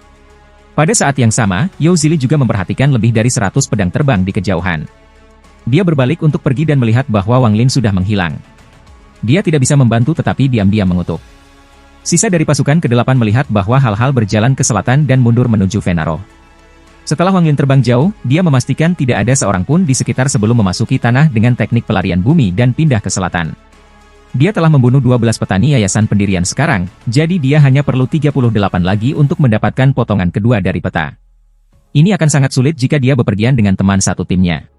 Pada saat yang sama, Yao Zili juga memperhatikan lebih dari 100 pedang terbang di kejauhan. Dia berbalik untuk pergi dan melihat bahwa Wang Lin sudah menghilang. Dia tidak bisa membantu tetapi diam-diam mengutuk. Sisa dari pasukan ke-8 melihat bahwa hal-hal berjalan ke selatan dan mundur menuju Venaro. Setelah Wang Lin terbang jauh, dia memastikan tidak ada seorang pun di sekitar sebelum memasuki tanah dengan teknik pelarian bumi dan pindah ke selatan. Dia telah membunuh 12 petani yayasan pendirian sekarang, jadi dia hanya perlu 38 lagi untuk mendapatkan potongan kedua dari peta. Ini akan sangat sulit jika dia bepergian dengan teman satu timnya.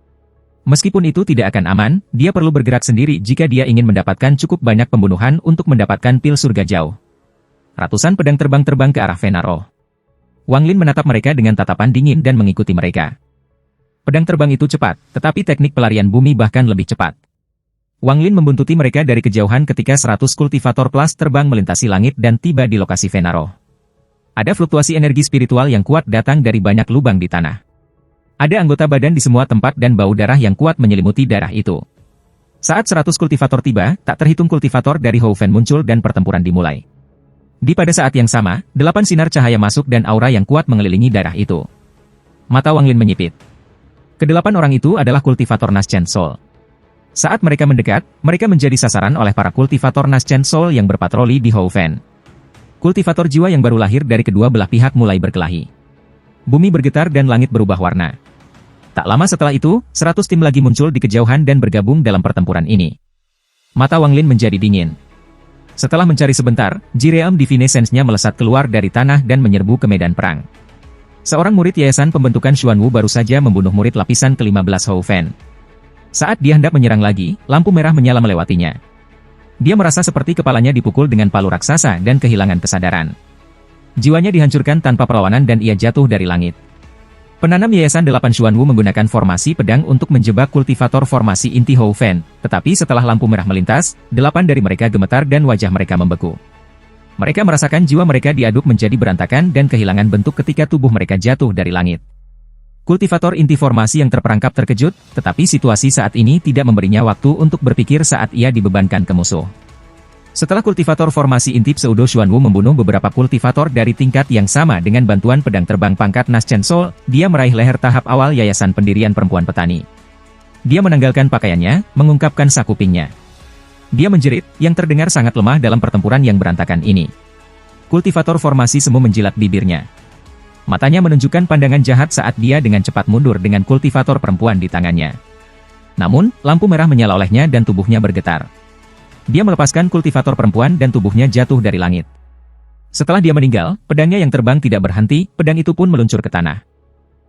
Meskipun itu tidak akan aman, dia perlu bergerak sendiri jika dia ingin mendapatkan cukup banyak pembunuhan untuk mendapatkan pil surga jauh. Ratusan pedang terbang ke arah Venaro. Wang Lin menatap mereka dengan tatapan dingin dan mengikuti mereka. Pedang terbang itu cepat, tetapi teknik pelarian bumi bahkan lebih cepat. Wang Lin membuntuti mereka dari kejauhan ketika 100 kultivator plus terbang melintasi langit dan tiba di lokasi Venaro. Ada fluktuasi energi spiritual yang kuat datang dari banyak lubang di tanah. Ada anggota badan di semua tempat dan bau darah yang kuat menyelimuti darah itu. Saat 100 kultivator tiba, tak terhitung kultivator dari Houfen muncul dan pertempuran dimulai. Di pada saat yang sama, 8 sinar cahaya masuk dan aura yang kuat mengelilingi darah itu. Mata Wang Lin menyipit. Ke-8 orang itu adalah kultivator Naschen Soul. Saat mereka mendekat, mereka menjadi sasaran oleh para kultivator Naschen Soul yang berpatroli di Houfen. Kultivator jiwa yang baru lahir dari kedua belah pihak mulai berkelahi. Bumi bergetar dan langit berubah warna. Tak lama setelah itu, 100 tim lagi muncul di kejauhan dan bergabung dalam pertempuran ini. Mata Wang Lin menjadi dingin. Setelah mencari sebentar, Jiream Divinescence-nya melesat keluar dari tanah dan menyerbu ke medan perang. Seorang murid Yayasan Pembentukan Xuanwu baru saja membunuh murid lapisan ke-15 Houfen. Saat dia hendak menyerang lagi, lampu merah menyala melewatinya. Dia merasa seperti kepalanya dipukul dengan palu raksasa dan kehilangan kesadaran. Jiwanya dihancurkan tanpa perlawanan dan ia jatuh dari langit. Penanam Yayasan 8 Xuanwu menggunakan formasi pedang untuk menjebak kultivator formasi inti Houfen, tetapi setelah lampu merah melintas, 8 dari mereka gemetar dan wajah mereka membeku. Mereka merasakan jiwa mereka diaduk menjadi berantakan dan kehilangan bentuk ketika tubuh mereka jatuh dari langit. Kultivator inti formasi yang terperangkap terkejut, tetapi situasi saat ini tidak memberinya waktu untuk berpikir saat ia dibebankan ke musuh. Setelah kultivator formasi inti pseudo Xuanwu membunuh beberapa kultivator dari tingkat yang sama dengan bantuan pedang terbang pangkat Naschen Soul, dia meraih leher tahap awal Yayasan Pendirian Perempuan Petani. Dia menanggalkan pakaiannya, mengungkapkan sakupingnya. Dia menjerit, yang terdengar sangat lemah dalam pertempuran yang berantakan ini. Kultivator formasi semu menjilat bibirnya. Matanya menunjukkan pandangan jahat saat dia dengan cepat mundur dengan kultivator perempuan di tangannya. Namun, lampu merah menyala olehnya dan tubuhnya bergetar. Dia melepaskan kultivator perempuan dan tubuhnya jatuh dari langit. Setelah dia meninggal, pedangnya yang terbang tidak berhenti, pedang itu pun meluncur ke tanah.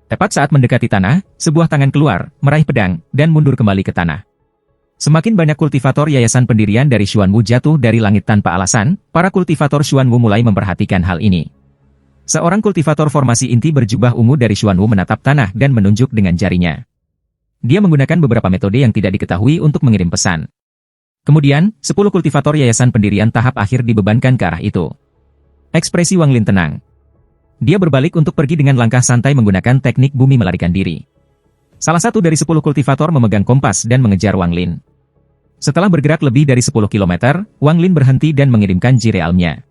Tepat saat mendekati tanah, sebuah tangan keluar, meraih pedang, dan mundur kembali ke tanah. Semakin banyak kultivator Yayasan Pendirian dari Xuanwu jatuh dari langit tanpa alasan, para kultivator Xuanwu mulai memperhatikan hal ini. Seorang kultivator formasi inti berjubah ungu dari Xuanwu menatap tanah dan menunjuk dengan jarinya. Dia menggunakan beberapa metode yang tidak diketahui untuk mengirim pesan. Kemudian, 10 kultivator Yayasan Pendirian tahap akhir dibebankan ke arah itu. Ekspresi Wang Lin tenang. Dia berbalik untuk pergi dengan langkah santai menggunakan teknik bumi melarikan diri. Salah satu dari 10 kultivator memegang kompas dan mengejar Wang Lin. Setelah bergerak lebih dari 10 km, Wang Lin berhenti dan mengirimkan jirealmnya.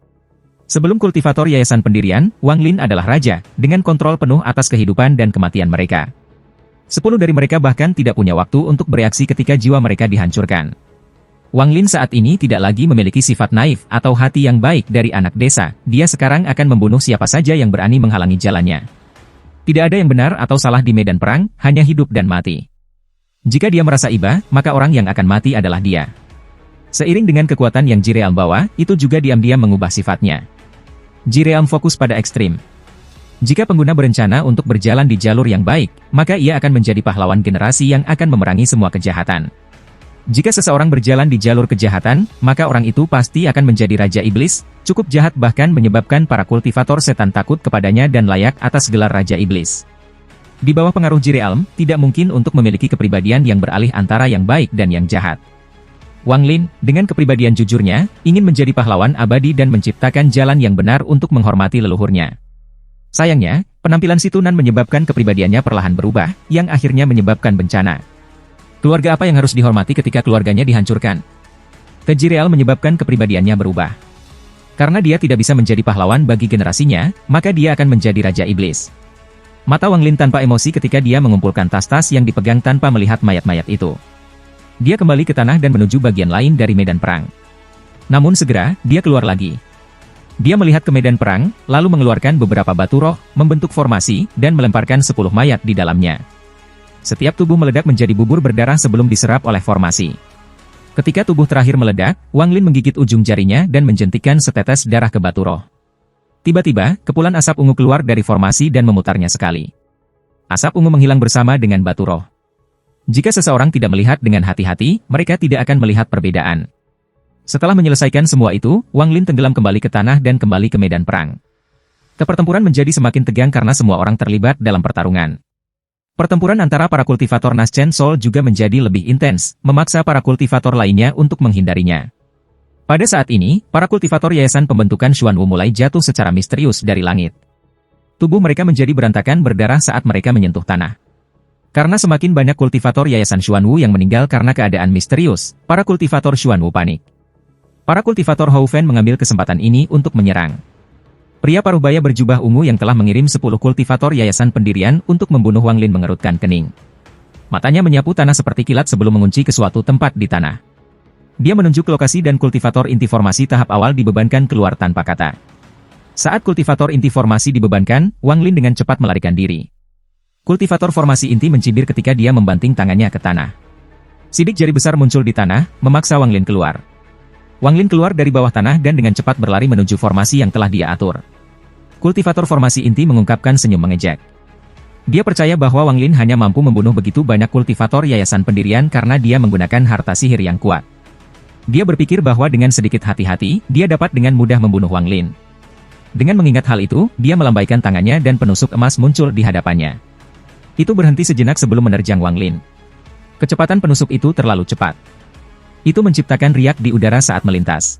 Sebelum kultivator Yayasan Pendirian, Wang Lin adalah raja, dengan kontrol penuh atas kehidupan dan kematian mereka. 10 dari mereka bahkan tidak punya waktu untuk bereaksi ketika jiwa mereka dihancurkan. Wang Lin saat ini tidak lagi memiliki sifat naif atau hati yang baik dari anak desa, dia sekarang akan membunuh siapa saja yang berani menghalangi jalannya. Tidak ada yang benar atau salah di medan perang, hanya hidup dan mati. Jika dia merasa iba, maka orang yang akan mati adalah dia. Seiring dengan kekuatan yang Jirealm bawa, itu juga diam-diam mengubah sifatnya. Jirealm fokus pada ekstrim. Jika pengguna berencana untuk berjalan di jalur yang baik, maka ia akan menjadi pahlawan generasi yang akan memerangi semua kejahatan. Jika seseorang berjalan di jalur kejahatan, maka orang itu pasti akan menjadi Raja Iblis, cukup jahat bahkan menyebabkan para kultivator setan takut kepadanya dan layak atas gelar Raja Iblis. Di bawah pengaruh Jirealm, tidak mungkin untuk memiliki kepribadian yang beralih antara yang baik dan yang jahat. Wang Lin, dengan kepribadian jujurnya, ingin menjadi pahlawan abadi dan menciptakan jalan yang benar untuk menghormati leluhurnya. Sayangnya, penampilan si Tunan menyebabkan kepribadiannya perlahan berubah, yang akhirnya menyebabkan bencana. Keluarga apa yang harus dihormati ketika keluarganya dihancurkan? Jirealm menyebabkan kepribadiannya berubah. Karena dia tidak bisa menjadi pahlawan bagi generasinya, maka dia akan menjadi Raja Iblis. Mata Wang Lin tanpa emosi ketika dia mengumpulkan tas-tas yang dipegang tanpa melihat mayat-mayat itu. Dia kembali ke tanah dan menuju bagian lain dari medan perang. Namun segera, dia keluar lagi. Dia melihat ke medan perang, lalu mengeluarkan beberapa batu roh, membentuk formasi, dan melemparkan 10 mayat di dalamnya. Setiap tubuh meledak menjadi bubur berdarah sebelum diserap oleh formasi. Ketika tubuh terakhir meledak, Wang Lin menggigit ujung jarinya dan menjentikkan setetes darah ke batu roh. Tiba-tiba, kepulan asap ungu keluar dari formasi dan memutarnya sekali. Asap ungu menghilang bersama dengan batu roh. Jika seseorang tidak melihat dengan hati-hati, mereka tidak akan melihat perbedaan. Setelah menyelesaikan semua itu, Wang Lin tenggelam kembali ke tanah dan kembali ke medan perang. Pertempuran menjadi semakin tegang karena semua orang terlibat dalam pertarungan. Pertempuran antara para kultivator Naschen Soul juga menjadi lebih intens, memaksa para kultivator lainnya untuk menghindarinya. Pada saat ini, para kultivator Yayasan Pembentukan Xuanwu mulai jatuh secara misterius dari langit. Tubuh mereka menjadi berantakan berdarah saat mereka menyentuh tanah. Karena semakin banyak kultivator Yayasan Xuanwu yang meninggal karena keadaan misterius, para kultivator Xuanwu panik. Para kultivator Houfen mengambil kesempatan ini untuk menyerang. Pria paruh-baya berjubah ungu yang telah mengirim 10 kultivator Yayasan Pendirian untuk membunuh Wang Lin mengerutkan kening. Matanya menyapu tanah seperti kilat sebelum mengunci ke suatu tempat di tanah. Dia menunjuk lokasi dan kultivator inti formasi tahap awal dibebankan keluar tanpa kata. Saat kultivator inti formasi dibebankan, Wang Lin dengan cepat melarikan diri. Kultivator formasi inti mencibir ketika dia membanting tangannya ke tanah. Sidik jari besar muncul di tanah, memaksa Wang Lin keluar. Wang Lin keluar dari bawah tanah dan dengan cepat berlari menuju formasi yang telah dia atur. Kultivator formasi inti mengungkapkan senyum mengejek. Dia percaya bahwa Wang Lin hanya mampu membunuh begitu banyak kultivator yayasan pendirian karena dia menggunakan harta sihir yang kuat. Dia berpikir bahwa dengan sedikit hati-hati, dia dapat dengan mudah membunuh Wang Lin. Dengan mengingat hal itu, dia melambaikan tangannya dan penusuk emas muncul di hadapannya. Itu berhenti sejenak sebelum menerjang Wang Lin. Kecepatan penusuk itu terlalu cepat. Itu menciptakan riak di udara saat melintas.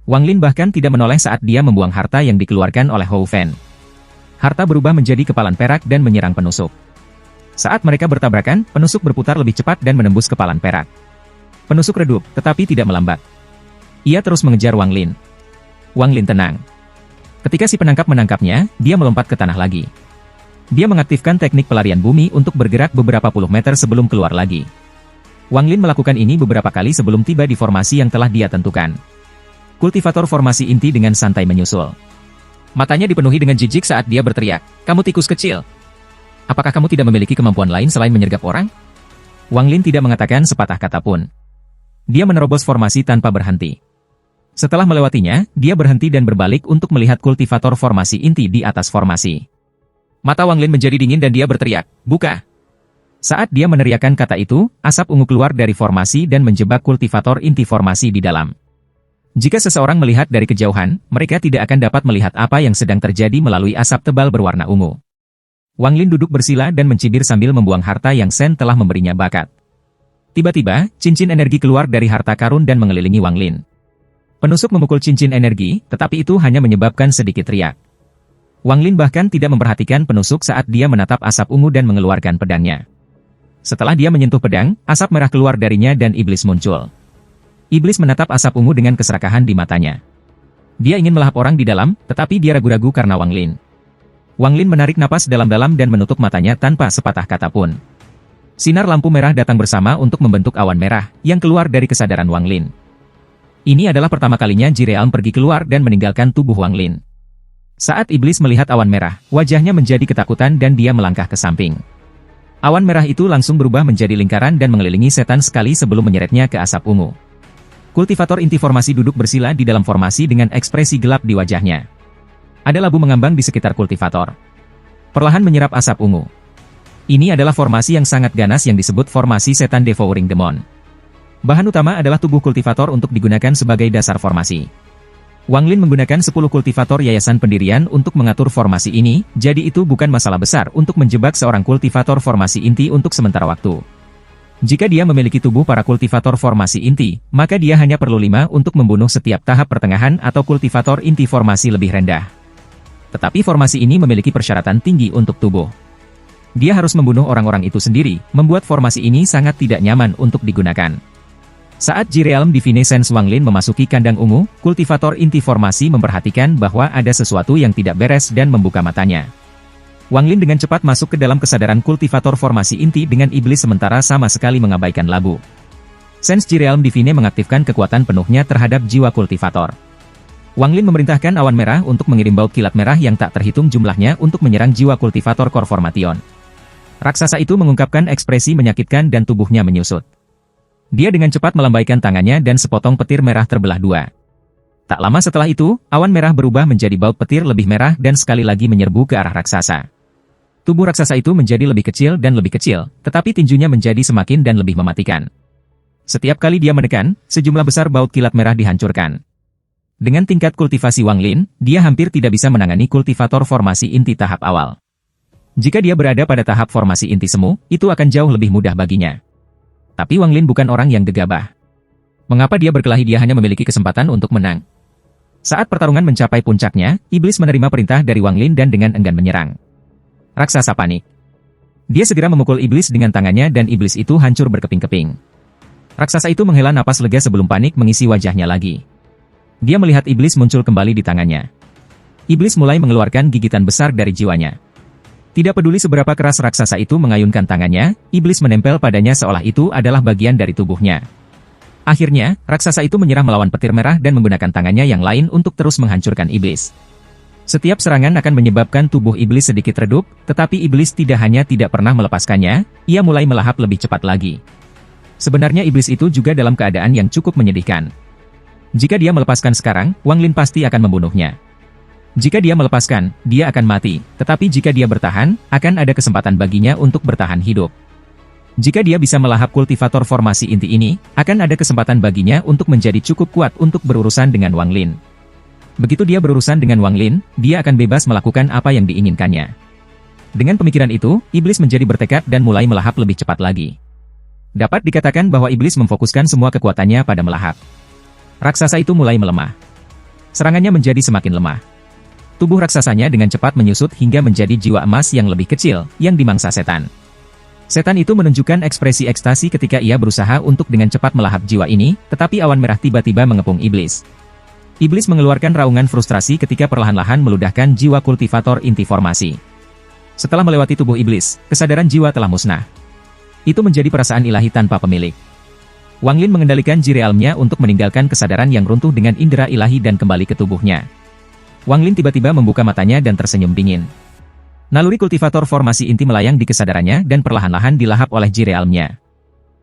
Wang Lin bahkan tidak menoleh saat dia membuang harta yang dikeluarkan oleh Hou Fen. Harta berubah menjadi kepalan perak dan menyerang penusuk. Saat mereka bertabrakan, penusuk berputar lebih cepat dan menembus kepalan perak. Penusuk redup, tetapi tidak melambat. Ia terus mengejar Wang Lin. Wang Lin tenang. Ketika si penangkap menangkapnya, dia melompat ke tanah lagi. Dia mengaktifkan teknik pelarian bumi untuk bergerak beberapa puluh meter sebelum keluar lagi. Wang Lin melakukan ini beberapa kali sebelum tiba di formasi yang telah dia tentukan. Kultivator formasi inti dengan santai menyusul. Matanya dipenuhi dengan jijik saat dia berteriak, "Kamu tikus kecil! Apakah kamu tidak memiliki kemampuan lain selain menyergap orang?" Wang Lin tidak mengatakan sepatah kata pun. Dia menerobos formasi tanpa berhenti. Setelah melewatinya, dia berhenti dan berbalik untuk melihat kultivator formasi inti di atas formasi. Mata Wang Lin menjadi dingin dan dia berteriak, "Buka!" Saat dia meneriakkan kata itu, asap ungu keluar dari formasi dan menjebak kultivator inti formasi di dalam. Jika seseorang melihat dari kejauhan, mereka tidak akan dapat melihat apa yang sedang terjadi melalui asap tebal berwarna ungu. Wang Lin duduk bersila dan mencibir sambil membuang harta yang Sen telah memberinya bakat. Tiba-tiba, cincin energi keluar dari harta karun dan mengelilingi Wang Lin. Penusuk memukul cincin energi, tetapi itu hanya menyebabkan sedikit riak. Wang Lin bahkan tidak memperhatikan penusuk saat dia menatap asap ungu dan mengeluarkan pedangnya. Setelah dia menyentuh pedang, asap merah keluar darinya dan iblis muncul. Iblis menatap asap ungu dengan keserakahan di matanya. Dia ingin melahap orang di dalam, tetapi dia ragu-ragu karena Wang Lin. Wang Lin menarik napas dalam-dalam dan menutup matanya tanpa sepatah kata pun. Sinar lampu merah datang bersama untuk membentuk awan merah, yang keluar dari kesadaran Wang Lin. Ini adalah pertama kalinya Jirealm pergi keluar dan meninggalkan tubuh Wang Lin. Saat iblis melihat awan merah, wajahnya menjadi ketakutan dan dia melangkah ke samping. Awan merah itu langsung berubah menjadi lingkaran dan mengelilingi setan sekali sebelum menyeretnya ke asap ungu. Kultivator inti formasi duduk bersila di dalam formasi dengan ekspresi gelap di wajahnya. Ada labu mengambang di sekitar kultivator. Perlahan menyerap asap ungu. Ini adalah formasi yang sangat ganas yang disebut formasi setan Devouring Demon. Bahan utama adalah tubuh kultivator untuk digunakan sebagai dasar formasi. Wang Lin menggunakan 10 kultivator yayasan pendirian untuk mengatur formasi ini, jadi itu bukan masalah besar untuk menjebak seorang kultivator formasi inti untuk sementara waktu. Jika dia memiliki tubuh para kultivator formasi inti, maka dia hanya perlu 5 untuk membunuh setiap tahap pertengahan atau kultivator inti formasi lebih rendah. Tetapi formasi ini memiliki persyaratan tinggi untuk tubuh. Dia harus membunuh orang-orang itu sendiri, membuat formasi ini sangat tidak nyaman untuk digunakan. Saat Jirealm Divine Sense Wang Lin memasuki kandang ungu, kultivator inti formasi memperhatikan bahwa ada sesuatu yang tidak beres dan membuka matanya. Wang Lin dengan cepat masuk ke dalam kesadaran kultivator formasi inti dengan iblis sementara sama sekali mengabaikan labu. Sense Jirealm Divine mengaktifkan kekuatan penuhnya terhadap jiwa kultivator. Wang Lin memerintahkan awan merah untuk mengirim baut kilat merah yang tak terhitung jumlahnya untuk menyerang jiwa kultivator Core Formation. Raksasa itu mengungkapkan ekspresi menyakitkan dan tubuhnya menyusut. Dia dengan cepat melambaikan tangannya dan sepotong petir merah terbelah dua. Tak lama setelah itu, awan merah berubah menjadi baut petir lebih merah dan sekali lagi menyerbu ke arah raksasa. Tubuh raksasa itu menjadi lebih kecil dan lebih kecil, tetapi tinjunya menjadi semakin dan lebih mematikan. Setiap kali dia menekan, sejumlah besar baut kilat merah dihancurkan. Dengan tingkat kultivasi Wang Lin, dia hampir tidak bisa menangani kultivator formasi inti tahap awal. Jika dia berada pada tahap formasi inti semu, itu akan jauh lebih mudah baginya. Tapi Wang Lin bukan orang yang gegabah. Mengapa dia berkelahi? Dia hanya memiliki kesempatan untuk menang. Saat pertarungan mencapai puncaknya, iblis menerima perintah dari Wang Lin dan dengan enggan menyerang. Raksasa panik. Dia segera memukul iblis dengan tangannya dan iblis itu hancur berkeping-keping. Raksasa itu menghela napas lega sebelum panik mengisi wajahnya lagi. Dia melihat iblis muncul kembali di tangannya. Iblis mulai mengeluarkan gigitan besar dari jiwanya. Tidak peduli seberapa keras raksasa itu mengayunkan tangannya, iblis menempel padanya seolah itu adalah bagian dari tubuhnya. Akhirnya, raksasa itu menyerah melawan petir merah dan menggunakan tangannya yang lain untuk terus menghancurkan iblis. Setiap serangan akan menyebabkan tubuh iblis sedikit redup, tetapi iblis tidak hanya tidak pernah melepaskannya, ia mulai melahap lebih cepat lagi. Sebenarnya iblis itu juga dalam keadaan yang cukup menyedihkan. Jika dia melepaskan sekarang, Wang Lin pasti akan membunuhnya. Jika dia melepaskan, dia akan mati, tetapi jika dia bertahan, akan ada kesempatan baginya untuk bertahan hidup. Jika dia bisa melahap kultivator formasi inti ini, akan ada kesempatan baginya untuk menjadi cukup kuat untuk berurusan dengan Wang Lin. Begitu dia berurusan dengan Wang Lin, dia akan bebas melakukan apa yang diinginkannya. Dengan pemikiran itu, iblis menjadi bertekad dan mulai melahap lebih cepat lagi. Dapat dikatakan bahwa iblis memfokuskan semua kekuatannya pada melahap. Raksasa itu mulai melemah. Serangannya menjadi semakin lemah. Tubuh raksasanya dengan cepat menyusut hingga menjadi jiwa emas yang lebih kecil, yang dimangsa setan. Setan itu menunjukkan ekspresi ekstasi ketika ia berusaha untuk dengan cepat melahap jiwa ini, tetapi awan merah tiba-tiba mengepung iblis. Iblis mengeluarkan raungan frustrasi ketika perlahan-lahan meludahkan jiwa kultivator inti formasi. Setelah melewati tubuh iblis, kesadaran jiwa telah musnah. Itu menjadi perasaan ilahi tanpa pemilik. Wang Lin mengendalikan ji realmnya untuk meninggalkan kesadaran yang runtuh dengan indera ilahi dan kembali ke tubuhnya. Wang Lin tiba-tiba membuka matanya dan tersenyum dingin. Naluri kultivator formasi inti melayang di kesadarannya dan perlahan-lahan dilahap oleh ji realmnya.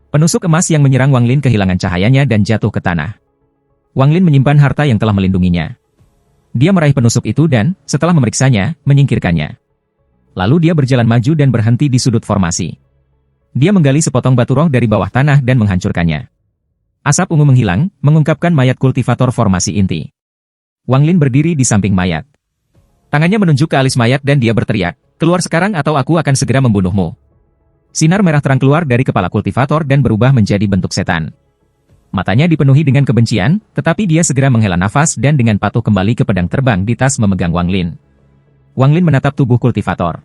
Penusuk emas yang menyerang Wang Lin kehilangan cahayanya dan jatuh ke tanah. Wang Lin menyimpan harta yang telah melindunginya. Dia meraih penusuk itu dan, setelah memeriksanya, menyingkirkannya. Lalu dia berjalan maju dan berhenti di sudut formasi. Dia menggali sepotong batu roh dari bawah tanah dan menghancurkannya. Asap ungu menghilang, mengungkapkan mayat kultivator formasi inti. Wang Lin berdiri di samping mayat. Tangannya menunjuk ke alis mayat dan dia berteriak, "Keluar sekarang atau aku akan segera membunuhmu." Sinar merah terang keluar dari kepala kultivator dan berubah menjadi bentuk setan. Matanya dipenuhi dengan kebencian, tetapi dia segera menghela nafas dan dengan patuh kembali ke pedang terbang di tas memegang Wang Lin. Wang Lin menatap tubuh kultivator.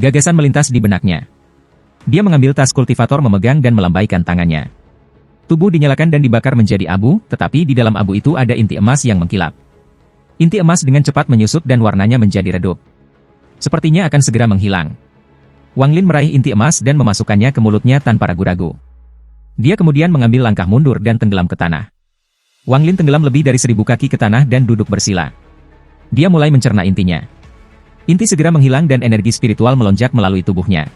Gagasan melintas di benaknya. Dia mengambil tas kultivator memegang dan melambaikan tangannya. Tubuh dinyalakan dan dibakar menjadi abu, tetapi di dalam abu itu ada inti emas yang mengkilap. Inti emas dengan cepat menyusut dan warnanya menjadi redup. Sepertinya akan segera menghilang. Wang Lin meraih inti emas dan memasukkannya ke mulutnya tanpa ragu-ragu. Dia kemudian mengambil langkah mundur dan tenggelam ke tanah. Wang Lin tenggelam lebih dari 1000 kaki ke tanah dan duduk bersila. Dia mulai mencerna intinya. Inti segera menghilang dan energi spiritual melonjak melalui tubuhnya.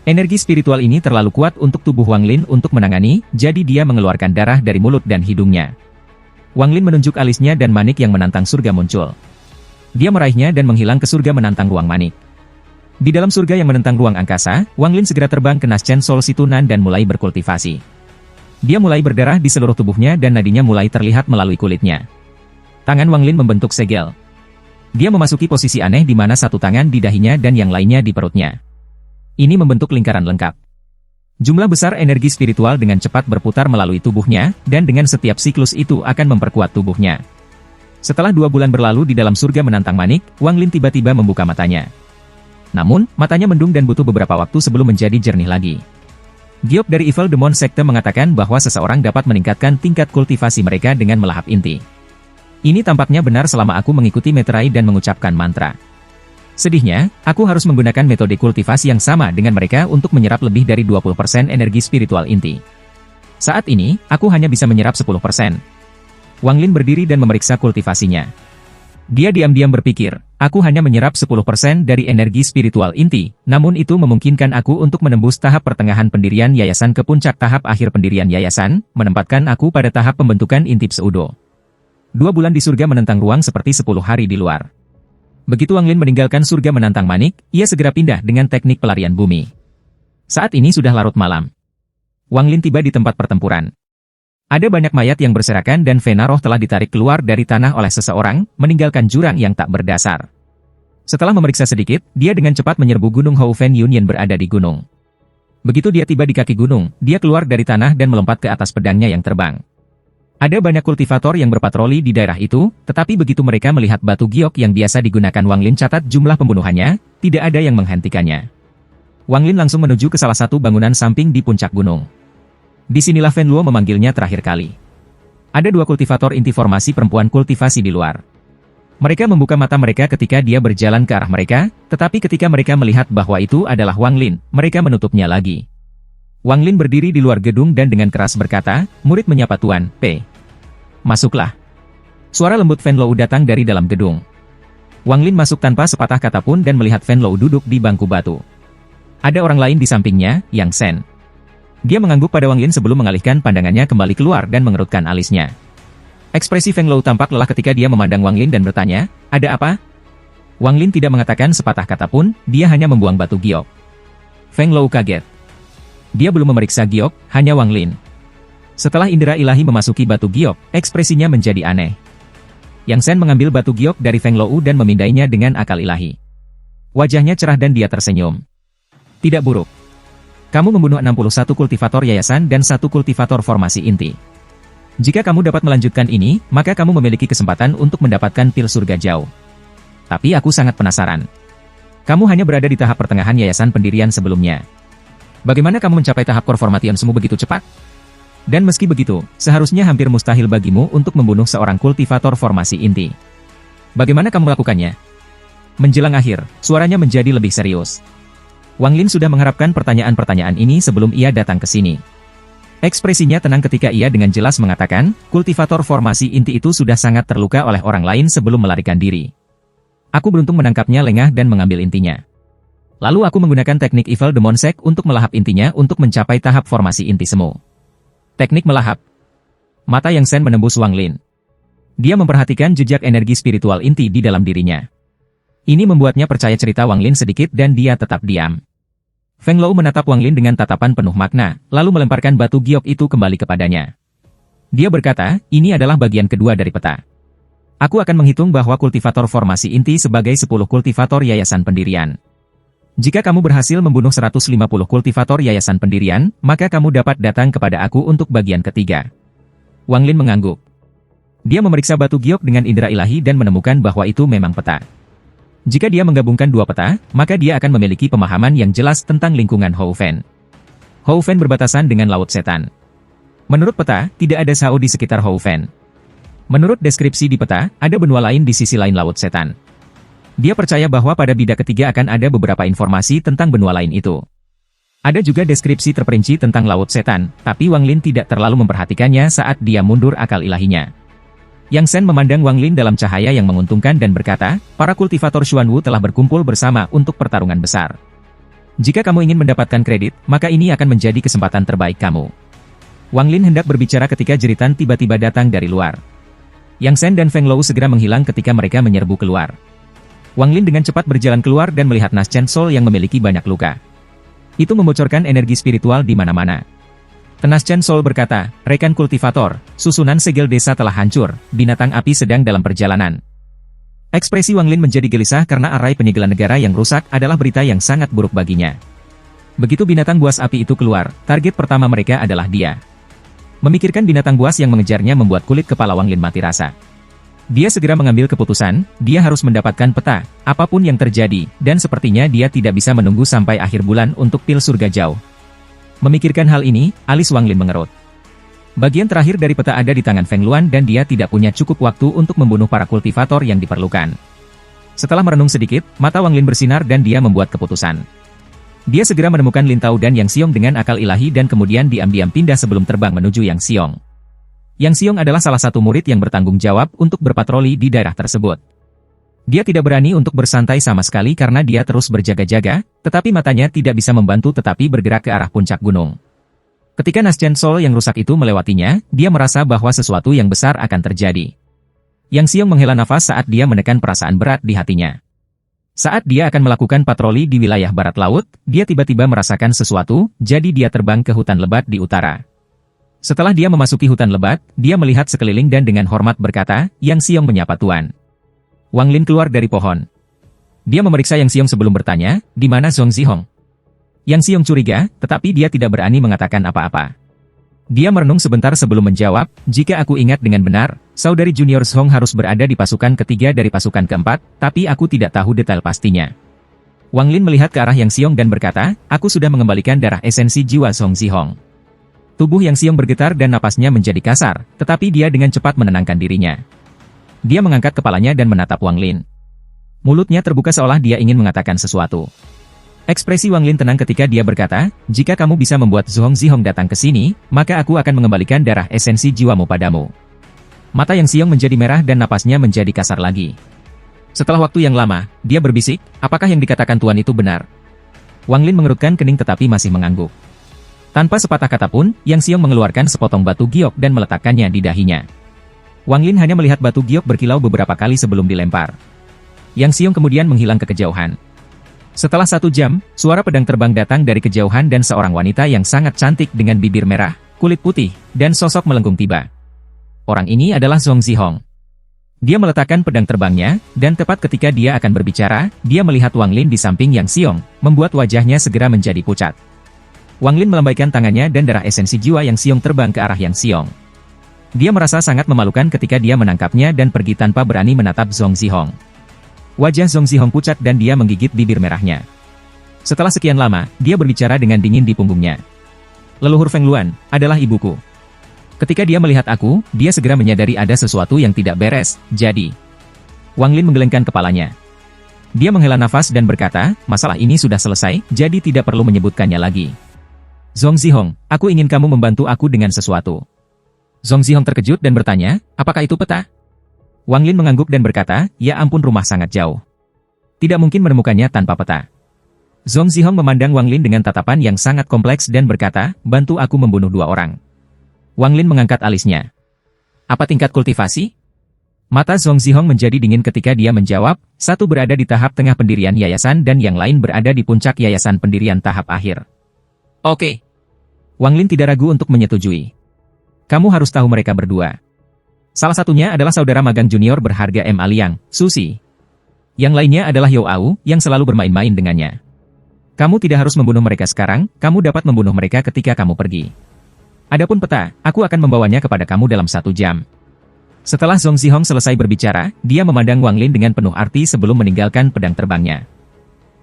Energi spiritual ini terlalu kuat untuk tubuh Wang Lin untuk menangani, jadi dia mengeluarkan darah dari mulut dan hidungnya. Wang Lin menunjuk alisnya dan manik yang menantang surga muncul. Dia meraihnya dan menghilang ke surga menantang ruang manik. Di dalam surga yang menentang ruang angkasa, Wang Lin segera terbang ke Naschen Soul Situnan dan mulai berkultivasi. Dia mulai berdarah di seluruh tubuhnya dan nadinya mulai terlihat melalui kulitnya. Tangan Wang Lin membentuk segel. Dia memasuki posisi aneh di mana satu tangan di dahinya dan yang lainnya di perutnya. Ini membentuk lingkaran lengkap. Jumlah besar energi spiritual dengan cepat berputar melalui tubuhnya, dan dengan setiap siklus itu akan memperkuat tubuhnya. Setelah 2 bulan berlalu di dalam surga menantang manik, Wang Lin tiba-tiba membuka matanya. Namun, matanya mendung dan butuh beberapa waktu sebelum menjadi jernih lagi. Giok dari Evil Demon Sekte mengatakan bahwa seseorang dapat meningkatkan tingkat kultivasi mereka dengan melahap inti. Ini tampaknya benar selama aku mengikuti meterai dan mengucapkan mantra. Sedihnya, aku harus menggunakan metode kultivasi yang sama dengan mereka untuk menyerap lebih dari 20% energi spiritual inti. Saat ini, aku hanya bisa menyerap 10%. Wang Lin berdiri dan memeriksa kultivasinya. Dia diam-diam berpikir, aku hanya menyerap 10% dari energi spiritual inti, namun itu memungkinkan aku untuk menembus tahap pertengahan pendirian yayasan ke puncak tahap akhir pendirian yayasan, menempatkan aku pada tahap pembentukan inti pseudo. 2 bulan di surga menentang ruang seperti 10 hari di luar. Begitu Wang Lin meninggalkan surga menantang manik, ia segera pindah dengan teknik pelarian bumi. Saat ini sudah larut malam. Wang Lin tiba di tempat pertempuran. Ada banyak mayat yang berserakan dan vena roh telah ditarik keluar dari tanah oleh seseorang, meninggalkan jurang yang tak berdasar. Setelah memeriksa sedikit, dia dengan cepat menyerbu gunung Houfen Yun yang berada di gunung. Begitu dia tiba di kaki gunung, dia keluar dari tanah dan melompat ke atas pedangnya yang terbang. Ada banyak kultivator yang berpatroli di daerah itu, tetapi begitu mereka melihat batu giok yang biasa digunakan Wang Lin catat jumlah pembunuhannya, tidak ada yang menghentikannya. Wang Lin langsung menuju ke salah satu bangunan samping di puncak gunung. Disinilah Fen Luo memanggilnya terakhir kali. Ada 2 kultivator inti formasi perempuan kultivasi di luar. Mereka membuka mata mereka ketika dia berjalan ke arah mereka, tetapi ketika mereka melihat bahwa itu adalah Wang Lin, mereka menutupnya lagi. Wang Lin berdiri di luar gedung dan dengan keras berkata, "Murid menyapa Tuan P. Masuklah." Suara lembut Fen Lou datang dari dalam gedung. Wang Lin masuk tanpa sepatah kata pun dan melihat Fen Lou duduk di bangku batu. Ada orang lain di sampingnya, Yang Shen. Dia mengangguk pada Wang Lin sebelum mengalihkan pandangannya kembali keluar dan mengerutkan alisnya. Ekspresi Feng Lou tampak lelah ketika dia memandang Wang Lin dan bertanya, "Ada apa?" Wang Lin tidak mengatakan sepatah kata pun, dia hanya membuang batu giok. Feng Lou kaget. Dia belum memeriksa giok, hanya Wang Lin. Setelah indera ilahi memasuki batu giok, ekspresinya menjadi aneh. Yang Shen mengambil batu giok dari Feng Lou dan memindainya dengan akal ilahi. Wajahnya cerah dan dia tersenyum. Tidak buruk. Kamu membunuh 61 kultivator yayasan dan 1 kultivator formasi inti. Jika kamu dapat melanjutkan ini, maka kamu memiliki kesempatan untuk mendapatkan pil surga jauh. Tapi aku sangat penasaran. Kamu hanya berada di tahap pertengahan yayasan pendirian sebelumnya. Bagaimana kamu mencapai tahap konformationmu begitu cepat? Dan meski begitu, seharusnya hampir mustahil bagimu untuk membunuh seorang kultivator formasi inti. Bagaimana kamu melakukannya? Menjelang akhir, suaranya menjadi lebih serius. Wang Lin sudah mengharapkan pertanyaan-pertanyaan ini sebelum ia datang ke sini. Ekspresinya tenang ketika ia dengan jelas mengatakan, kultivator formasi inti itu sudah sangat terluka oleh orang lain sebelum melarikan diri. Aku beruntung menangkapnya lengah dan mengambil intinya. Lalu aku menggunakan teknik Evil Demon Sek untuk melahap intinya untuk mencapai tahap formasi inti semu. Teknik melahap. Mata Yang Shen menembus Wang Lin. Dia memperhatikan jejak energi spiritual inti di dalam dirinya. Ini membuatnya percaya cerita Wang Lin sedikit dan dia tetap diam. Feng Lou menatap Wang Lin dengan tatapan penuh makna, lalu melemparkan batu giok itu kembali kepadanya. Dia berkata, "Ini adalah bagian kedua dari peta. Aku akan menghitung bahwa kultivator formasi inti sebagai 10 kultivator yayasan pendirian. Jika kamu berhasil membunuh 150 kultivator yayasan pendirian, maka kamu dapat datang kepada aku untuk bagian ketiga." Wang Lin mengangguk. Dia memeriksa batu giok dengan indera ilahi dan menemukan bahwa itu memang peta. Jika dia menggabungkan dua peta, maka dia akan memiliki pemahaman yang jelas tentang lingkungan Houfen. Houfen berbatasan dengan Laut Setan. Menurut peta, tidak ada Sao di sekitar Houfen. Menurut deskripsi di peta, ada benua lain di sisi lain Laut Setan. Dia percaya bahwa pada bida ketiga akan ada beberapa informasi tentang benua lain itu. Ada juga deskripsi terperinci tentang Laut Setan, tapi Wang Lin tidak terlalu memperhatikannya saat dia mundur akal ilahinya. Yang Shen memandang Wang Lin dalam cahaya yang menguntungkan dan berkata, "Para kultivator Xuanwu telah berkumpul bersama untuk pertarungan besar. Jika kamu ingin mendapatkan kredit, maka ini akan menjadi kesempatan terbaik kamu." Wang Lin hendak berbicara ketika jeritan tiba-tiba datang dari luar. Yang Shen dan Feng Lou segera menghilang ketika mereka menyerbu keluar. Wang Lin dengan cepat berjalan keluar dan melihat Nas Chen Sol yang memiliki banyak luka. Itu membocorkan energi spiritual di mana-mana. Tenas Chen Sol berkata, "Rekan kultivator, susunan segel desa telah hancur, binatang api sedang dalam perjalanan." Ekspresi Wang Lin menjadi gelisah karena arai penyegelan negara yang rusak adalah berita yang sangat buruk baginya. Begitu binatang buas api itu keluar, target pertama mereka adalah dia. Memikirkan binatang buas yang mengejarnya membuat kulit kepala Wang Lin mati rasa. Dia segera mengambil keputusan, dia harus mendapatkan peta, apapun yang terjadi, dan sepertinya dia tidak bisa menunggu sampai akhir bulan untuk pil surga jauh. Memikirkan hal ini, alis Wang Lin mengerut. Bagian terakhir dari peta ada di tangan Feng Luan dan dia tidak punya cukup waktu untuk membunuh para kultivator yang diperlukan. Setelah merenung sedikit, mata Wang Lin bersinar dan dia membuat keputusan. Dia segera menemukan Lin Tao dan Yang Xiong dengan akal ilahi dan kemudian diam-diam pindah sebelum terbang menuju Yang Xiong. Yang Xiong adalah salah satu murid yang bertanggung jawab untuk berpatroli di daerah tersebut. Dia tidak berani untuk bersantai sama sekali karena dia terus berjaga-jaga, tetapi matanya tidak bisa membantu tetapi bergerak ke arah puncak gunung. Ketika Nas Chen Sol yang rusak itu melewatinya, dia merasa bahwa sesuatu yang besar akan terjadi. Yang Xiong menghela nafas saat dia menekan perasaan berat di hatinya. Saat dia akan melakukan patroli di wilayah barat laut, dia tiba-tiba merasakan sesuatu, jadi dia terbang ke hutan lebat di utara. Setelah dia memasuki hutan lebat, dia melihat sekeliling dan dengan hormat berkata, "Yang Xiong menyapa Tuan." Wang Lin keluar dari pohon. Dia memeriksa Yang Xiong sebelum bertanya, "Di mana Zhong Zihong?" Yang Xiong curiga, tetapi dia tidak berani mengatakan apa-apa. Dia merenung sebentar sebelum menjawab, "Jika aku ingat dengan benar, saudari junior Zhong harus berada di pasukan ketiga dari pasukan keempat, tapi aku tidak tahu detail pastinya." Wang Lin melihat ke arah Yang Xiong dan berkata, "Aku sudah mengembalikan darah esensi jiwa Zhong Zihong." Tubuh Yang Xiong bergetar dan napasnya menjadi kasar, tetapi dia dengan cepat menenangkan dirinya. Dia mengangkat kepalanya dan menatap Wang Lin. Mulutnya terbuka seolah dia ingin mengatakan sesuatu. Ekspresi Wang Lin tenang ketika dia berkata, "Jika kamu bisa membuat Zhong Zihong datang ke sini, maka aku akan mengembalikan darah esensi jiwamu padamu." Mata Yang Xiong menjadi merah dan napasnya menjadi kasar lagi. Setelah waktu yang lama, dia berbisik, "Apakah yang dikatakan Tuan itu benar?" Wang Lin mengerutkan kening tetapi masih mengangguk. Tanpa sepatah kata pun, Yang Xiong mengeluarkan sepotong batu giok dan meletakkannya di dahinya. Wang Lin hanya melihat batu giok berkilau beberapa kali sebelum dilempar. Yang Xiong kemudian menghilang ke kejauhan. Setelah 1 jam, suara pedang terbang datang dari kejauhan dan seorang wanita yang sangat cantik dengan bibir merah, kulit putih, dan sosok melengkung tiba. Orang ini adalah Zhong Zihong. Dia meletakkan pedang terbangnya, dan tepat ketika dia akan berbicara, dia melihat Wang Lin di samping Yang Xiong, membuat wajahnya segera menjadi pucat. Wang Lin melambaikan tangannya dan darah esensi jiwa Yang Xiong terbang ke arah Yang Xiong. Dia merasa sangat memalukan ketika dia menangkapnya dan pergi tanpa berani menatap Zhong Zihong. Wajah Zhong Zihong pucat dan dia menggigit bibir merahnya. Setelah sekian lama, dia berbicara dengan dingin di punggungnya. "Leluhur Feng Luan, adalah ibuku. Ketika dia melihat aku, dia segera menyadari ada sesuatu yang tidak beres, jadi..." Wang Lin menggelengkan kepalanya. Dia menghela nafas dan berkata, "Masalah ini sudah selesai, jadi tidak perlu menyebutkannya lagi." "Zhong Zihong, aku ingin kamu membantu aku dengan sesuatu." Zhong Zihong terkejut dan bertanya, "Apakah itu peta?" Wang Lin mengangguk dan berkata, "Ya ampun, rumah sangat jauh. Tidak mungkin menemukannya tanpa peta." Zhong Zihong memandang Wang Lin dengan tatapan yang sangat kompleks dan berkata, "Bantu aku membunuh 2 orang." Wang Lin mengangkat alisnya. "Apa tingkat kultivasi?" Mata Zhong Zihong menjadi dingin ketika dia menjawab, "Satu berada di tahap tengah pendirian yayasan dan yang lain berada di puncak yayasan pendirian tahap akhir." "Oke." Wang Lin tidak ragu untuk menyetujui. "Kamu harus tahu mereka berdua. Salah satunya adalah saudara magang junior berharga Ma Liang, Susi. Yang lainnya adalah Yao Au, yang selalu bermain-main dengannya. Kamu tidak harus membunuh mereka sekarang, kamu dapat membunuh mereka ketika kamu pergi. Adapun peta, aku akan membawanya kepada kamu dalam 1 jam." Setelah Zhong Zihong selesai berbicara, dia memandang Wang Lin dengan penuh arti sebelum meninggalkan pedang terbangnya.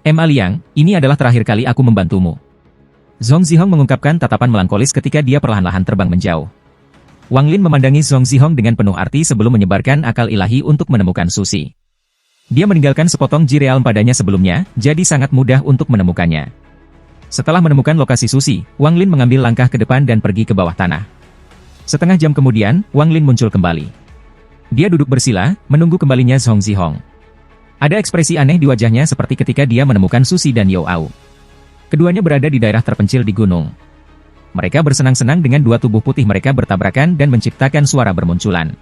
"Ma Liang, ini adalah terakhir kali aku membantumu." Zhong Zihong mengungkapkan tatapan melankolis ketika dia perlahan-lahan terbang menjauh. Wang Lin memandangi Zhong Zihong dengan penuh arti sebelum menyebarkan akal ilahi untuk menemukan Susi. Dia meninggalkan sepotong ji realm padanya sebelumnya, jadi sangat mudah untuk menemukannya. Setelah menemukan lokasi Susi, Wang Lin mengambil langkah ke depan dan pergi ke bawah tanah. Setengah jam kemudian, Wang Lin muncul kembali. Dia duduk bersila, menunggu kembalinya Zhong Zihong. Ada ekspresi aneh di wajahnya seperti ketika dia menemukan Susi dan Yao Au. Keduanya berada di daerah terpencil di gunung. Mereka bersenang-senang dengan 2 tubuh putih mereka bertabrakan dan menciptakan suara bermunculan.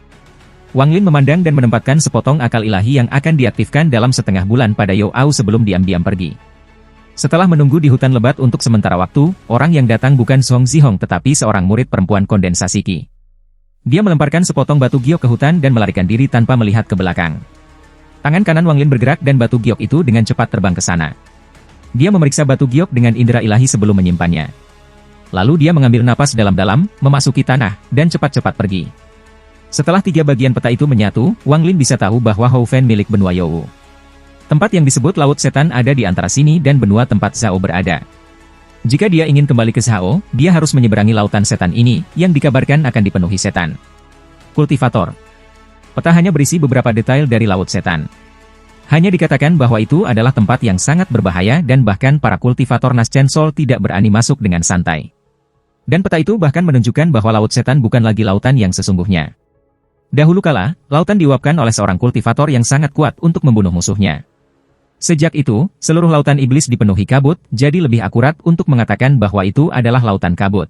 Wang Lin memandang dan menempatkan sepotong akal ilahi yang akan diaktifkan dalam setengah bulan pada Yao Au sebelum diam-diam pergi. Setelah menunggu di hutan lebat untuk sementara waktu, orang yang datang bukan Zhong Zihong tetapi seorang murid perempuan kondensasi Qi. Dia melemparkan sepotong batu giok ke hutan dan melarikan diri tanpa melihat ke belakang. Tangan kanan Wang Lin bergerak dan batu giok itu dengan cepat terbang ke sana. Dia memeriksa batu giok dengan indera ilahi sebelum menyimpannya. Lalu dia mengambil napas dalam-dalam, memasuki tanah, dan cepat-cepat pergi. Setelah 3 bagian peta itu menyatu, Wang Lin bisa tahu bahwa Hou Fan milik benua Youwu. Tempat yang disebut Laut Setan ada di antara sini dan benua tempat Zhao berada. Jika dia ingin kembali ke Zhao, dia harus menyeberangi lautan setan ini, yang dikabarkan akan dipenuhi setan. Kultivator. Peta hanya berisi beberapa detail dari Laut Setan. Hanya dikatakan bahwa itu adalah tempat yang sangat berbahaya dan bahkan para kultivator Naschen Sol tidak berani masuk dengan santai. Dan peta itu bahkan menunjukkan bahwa Laut Setan bukan lagi lautan yang sesungguhnya. Dahulu kala, lautan diuapkan oleh seorang kultivator yang sangat kuat untuk membunuh musuhnya. Sejak itu, seluruh lautan iblis dipenuhi kabut, jadi lebih akurat untuk mengatakan bahwa itu adalah lautan kabut.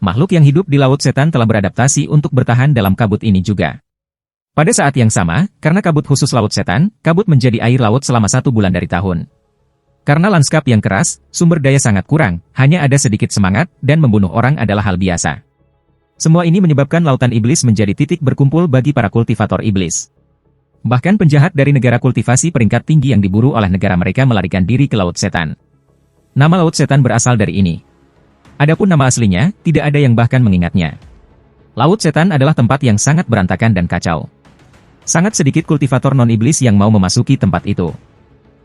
Makhluk yang hidup di Laut Setan telah beradaptasi untuk bertahan dalam kabut ini juga. Pada saat yang sama, karena kabut khusus Laut Setan, kabut menjadi air laut selama 1 bulan dari tahun. Karena lanskap yang keras, sumber daya sangat kurang, hanya ada sedikit semangat, dan membunuh orang adalah hal biasa. Semua ini menyebabkan lautan iblis menjadi titik berkumpul bagi para kultivator iblis. Bahkan penjahat dari negara kultivasi peringkat tinggi yang diburu oleh negara mereka melarikan diri ke Laut Setan. Nama Laut Setan berasal dari ini. Adapun nama aslinya, tidak ada yang bahkan mengingatnya. Laut Setan adalah tempat yang sangat berantakan dan kacau. Sangat sedikit kultivator non-iblis yang mau memasuki tempat itu.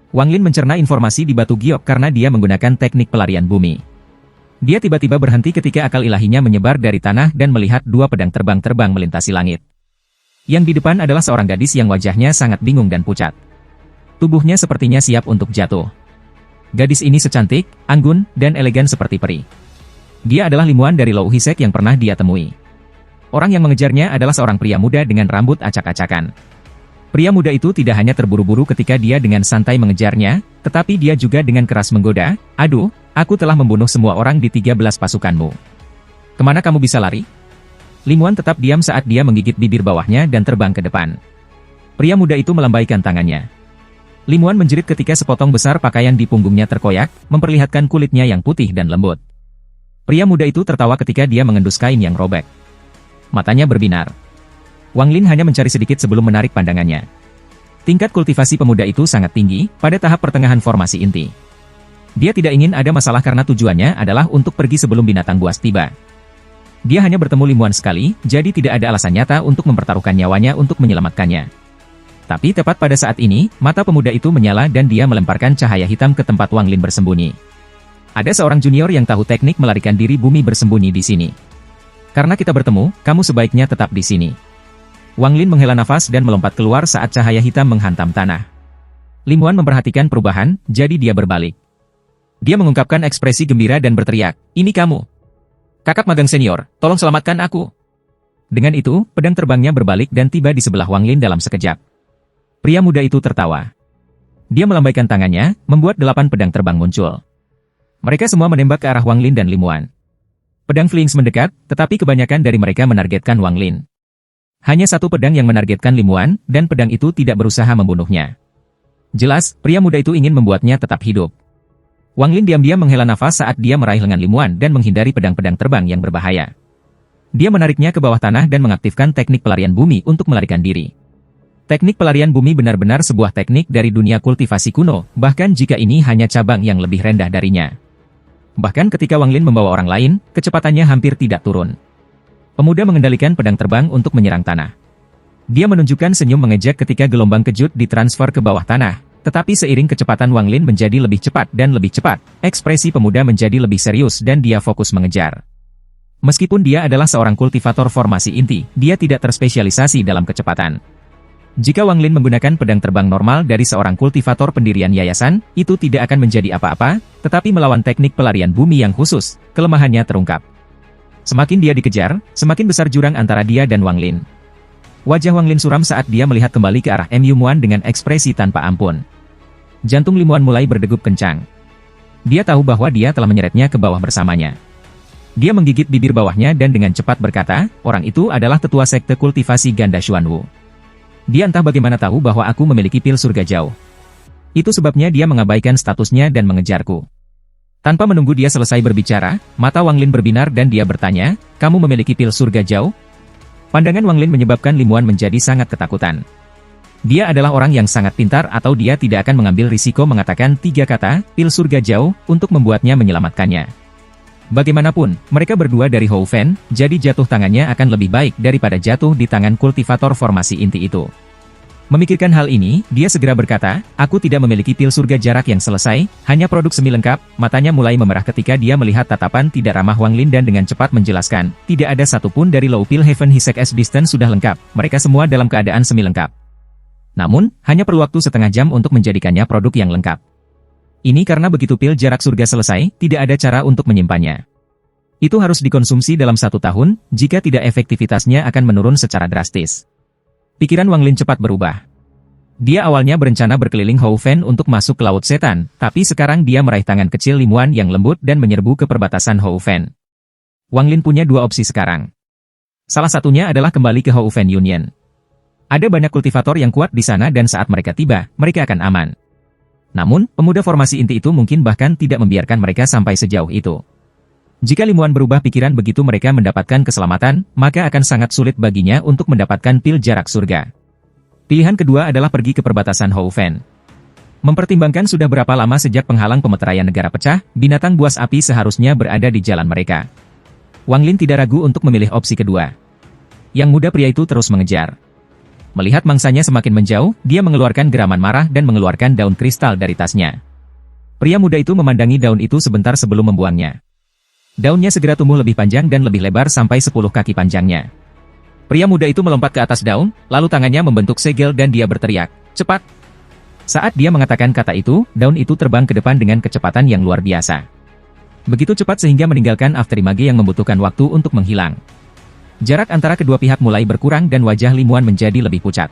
Wang Lin mencerna informasi di batu giok karena dia menggunakan teknik pelarian bumi. Dia tiba-tiba berhenti ketika akal ilahinya menyebar dari tanah dan melihat 2 pedang terbang melintasi langit. Yang di depan adalah seorang gadis yang wajahnya sangat bingung dan pucat. Tubuhnya sepertinya siap untuk jatuh. Gadis ini secantik, anggun, dan elegan seperti peri. Dia adalah Limuan dari Lou Hisek yang pernah dia temui. Orang yang mengejarnya adalah seorang pria muda dengan rambut acak-acakan. Pria muda itu tidak hanya terburu-buru ketika dia dengan santai mengejarnya, tetapi dia juga dengan keras menggoda, "Aduh, aku telah membunuh semua orang di 13 pasukanmu. Kemana kamu bisa lari?" Limuan tetap diam saat dia menggigit bibir bawahnya dan terbang ke depan. Pria muda itu melambaikan tangannya. Limuan menjerit ketika sepotong besar pakaian di punggungnya terkoyak, memperlihatkan kulitnya yang putih dan lembut. Pria muda itu tertawa ketika dia mengendus kain yang robek. Matanya berbinar. Wang Lin hanya mencari sedikit sebelum menarik pandangannya. Tingkat kultivasi pemuda itu sangat tinggi, pada tahap pertengahan formasi inti. Dia tidak ingin ada masalah karena tujuannya adalah untuk pergi sebelum binatang buas tiba. Dia hanya bertemu Limuan sekali, jadi tidak ada alasan nyata untuk mempertaruhkan nyawanya untuk menyelamatkannya. Tapi tepat pada saat ini, mata pemuda itu menyala dan dia melemparkan cahaya hitam ke tempat Wang Lin bersembunyi. Ada seorang junior yang tahu teknik melarikan diri bumi bersembunyi di sini. Karena kita bertemu, kamu sebaiknya tetap di sini. Wang Lin menghela nafas dan melompat keluar saat cahaya hitam menghantam tanah. Limuan memperhatikan perubahan, jadi dia berbalik. Dia mengungkapkan ekspresi gembira dan berteriak, "Ini kamu. Kakak magang senior, tolong selamatkan aku." Dengan itu, pedang terbangnya berbalik dan tiba di sebelah Wang Lin dalam sekejap. Pria muda itu tertawa. Dia melambaikan tangannya, membuat 8 pedang terbang muncul. Mereka semua menembak ke arah Wang Lin dan Limuan. Pedang Flings mendekat, tetapi kebanyakan dari mereka menargetkan Wang Lin. Hanya satu pedang yang menargetkan Limuan, dan pedang itu tidak berusaha membunuhnya. Jelas, pria muda itu ingin membuatnya tetap hidup. Wang Lin diam-diam menghela nafas saat dia meraih lengan Limuan dan menghindari pedang-pedang terbang yang berbahaya. Dia menariknya ke bawah tanah dan mengaktifkan teknik pelarian bumi untuk melarikan diri. Teknik pelarian bumi benar-benar sebuah teknik dari dunia kultivasi kuno, bahkan jika ini hanya cabang yang lebih rendah darinya. Bahkan ketika Wang Lin membawa orang lain, kecepatannya hampir tidak turun. Pemuda mengendalikan pedang terbang untuk menyerang tanah. Dia menunjukkan senyum mengejek ketika gelombang kejut ditransfer ke bawah tanah, tetapi seiring kecepatan Wang Lin menjadi lebih cepat dan lebih cepat, ekspresi pemuda menjadi lebih serius dan dia fokus mengejar. Meskipun dia adalah seorang kultivator formasi inti, dia tidak terspesialisasi dalam kecepatan. Jika Wang Lin menggunakan pedang terbang normal dari seorang kultivator pendirian yayasan, itu tidak akan menjadi apa-apa, tetapi melawan teknik pelarian bumi yang khusus, kelemahannya terungkap. Semakin dia dikejar, semakin besar jurang antara dia dan Wang Lin. Wajah Wang Lin suram saat dia melihat kembali ke arah Mu Muan dengan ekspresi tanpa ampun. Jantung Limuan mulai berdegup kencang. Dia tahu bahwa dia telah menyeretnya ke bawah bersamanya. Dia menggigit bibir bawahnya dan dengan cepat berkata, "Orang itu adalah tetua sekte kultivasi ganda Xuanwu. Dia entah bagaimana tahu bahwa aku memiliki pil surga jauh. Itu sebabnya dia mengabaikan statusnya dan mengejarku." Tanpa menunggu dia selesai berbicara, mata Wang Lin berbinar dan dia bertanya, "Kamu memiliki pil surga jauh?" Pandangan Wang Lin menyebabkan Limuan menjadi sangat ketakutan. Dia adalah orang yang sangat pintar atau dia tidak akan mengambil risiko mengatakan 3 kata, pil surga jauh, untuk membuatnya menyelamatkannya. Bagaimanapun, mereka berdua dari Hou Fen, jadi jatuh tangannya akan lebih baik daripada jatuh di tangan kultivator formasi inti itu. Memikirkan hal ini, dia segera berkata, "Aku tidak memiliki pil surga jarak yang selesai, hanya produk semi lengkap." Matanya mulai memerah ketika dia melihat tatapan tidak ramah Wang Lin dan dengan cepat menjelaskan, "Tidak ada satupun dari Low Pil Heaven Hisek S Distance sudah lengkap, mereka semua dalam keadaan semi lengkap. Namun, hanya perlu waktu setengah jam untuk menjadikannya produk yang lengkap. Ini karena begitu pil jarak surga selesai, tidak ada cara untuk menyimpannya. Itu harus dikonsumsi dalam 1 tahun, jika tidak efektivitasnya akan menurun secara drastis." Pikiran Wang Lin cepat berubah. Dia awalnya berencana berkeliling Hou Fen untuk masuk ke Laut Setan, tapi sekarang dia meraih tangan kecil Limuan yang lembut dan menyerbu ke perbatasan Hou Fen. Wang Lin punya 2 opsi sekarang. Salah satunya adalah kembali ke Hou Fen Union. Ada banyak kultivator yang kuat di sana dan saat mereka tiba, mereka akan aman. Namun, pemuda formasi inti itu mungkin bahkan tidak membiarkan mereka sampai sejauh itu. Jika Limuan berubah pikiran begitu mereka mendapatkan keselamatan, maka akan sangat sulit baginya untuk mendapatkan pil jarak surga. Pilihan kedua adalah pergi ke perbatasan Hou Fen. Mempertimbangkan sudah berapa lama sejak penghalang pemeteraian negara pecah, binatang buas api seharusnya berada di jalan mereka. Wang Lin tidak ragu untuk memilih opsi kedua. Yang muda pria itu terus mengejar. Melihat mangsanya semakin menjauh, dia mengeluarkan geraman marah dan mengeluarkan daun kristal dari tasnya. Pria muda itu memandangi daun itu sebentar sebelum membuangnya. Daunnya segera tumbuh lebih panjang dan lebih lebar sampai 10 kaki panjangnya. Pria muda itu melompat ke atas daun, lalu tangannya membentuk segel dan dia berteriak, "Cepat!" Saat dia mengatakan kata itu, daun itu terbang ke depan dengan kecepatan yang luar biasa. Begitu cepat sehingga meninggalkan afterimage yang membutuhkan waktu untuk menghilang. Jarak antara kedua pihak mulai berkurang dan wajah Li Muan menjadi lebih pucat.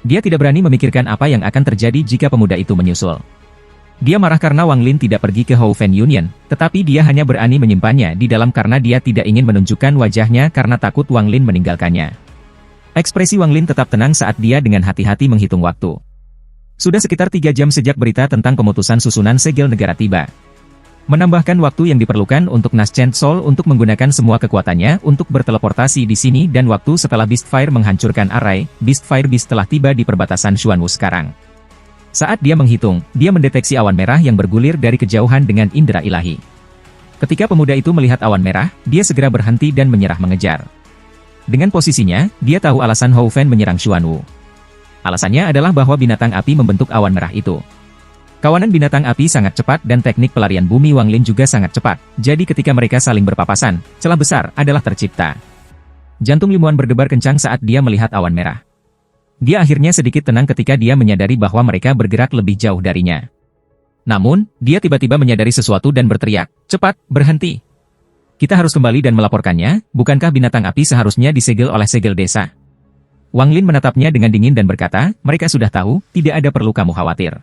Dia tidak berani memikirkan apa yang akan terjadi jika pemuda itu menyusul. Dia marah karena Wang Lin tidak pergi ke Houfen Union, tetapi dia hanya berani menyimpannya di dalam karena dia tidak ingin menunjukkan wajahnya karena takut Wang Lin meninggalkannya. Ekspresi Wang Lin tetap tenang saat dia dengan hati-hati menghitung waktu. Sudah sekitar 3 jam sejak berita tentang pemutusan susunan segel negara tiba. Menambahkan waktu yang diperlukan untuk Naschen Soul untuk menggunakan semua kekuatannya untuk berteleportasi di sini dan waktu setelah Beastfire menghancurkan array, Beastfire Beast telah tiba di perbatasan Xuanwu sekarang. Saat dia menghitung, dia mendeteksi awan merah yang bergulir dari kejauhan dengan indera ilahi. Ketika pemuda itu melihat awan merah, dia segera berhenti dan menyerah mengejar. Dengan posisinya, dia tahu alasan Houfen menyerang Xuanwu. Alasannya adalah bahwa binatang api membentuk awan merah itu. Kawanan binatang api sangat cepat dan teknik pelarian bumi Wang Lin juga sangat cepat, jadi ketika mereka saling berpapasan, celah besar adalah tercipta. Jantung Li Muan berdebar kencang saat dia melihat awan merah. Dia akhirnya sedikit tenang ketika dia menyadari bahwa mereka bergerak lebih jauh darinya. Namun, dia tiba-tiba menyadari sesuatu dan berteriak, "Cepat, berhenti! Kita harus kembali dan melaporkannya, bukankah binatang api seharusnya disegel oleh segel desa?" Wang Lin menatapnya dengan dingin dan berkata, "Mereka sudah tahu, tidak ada perlu kamu khawatir."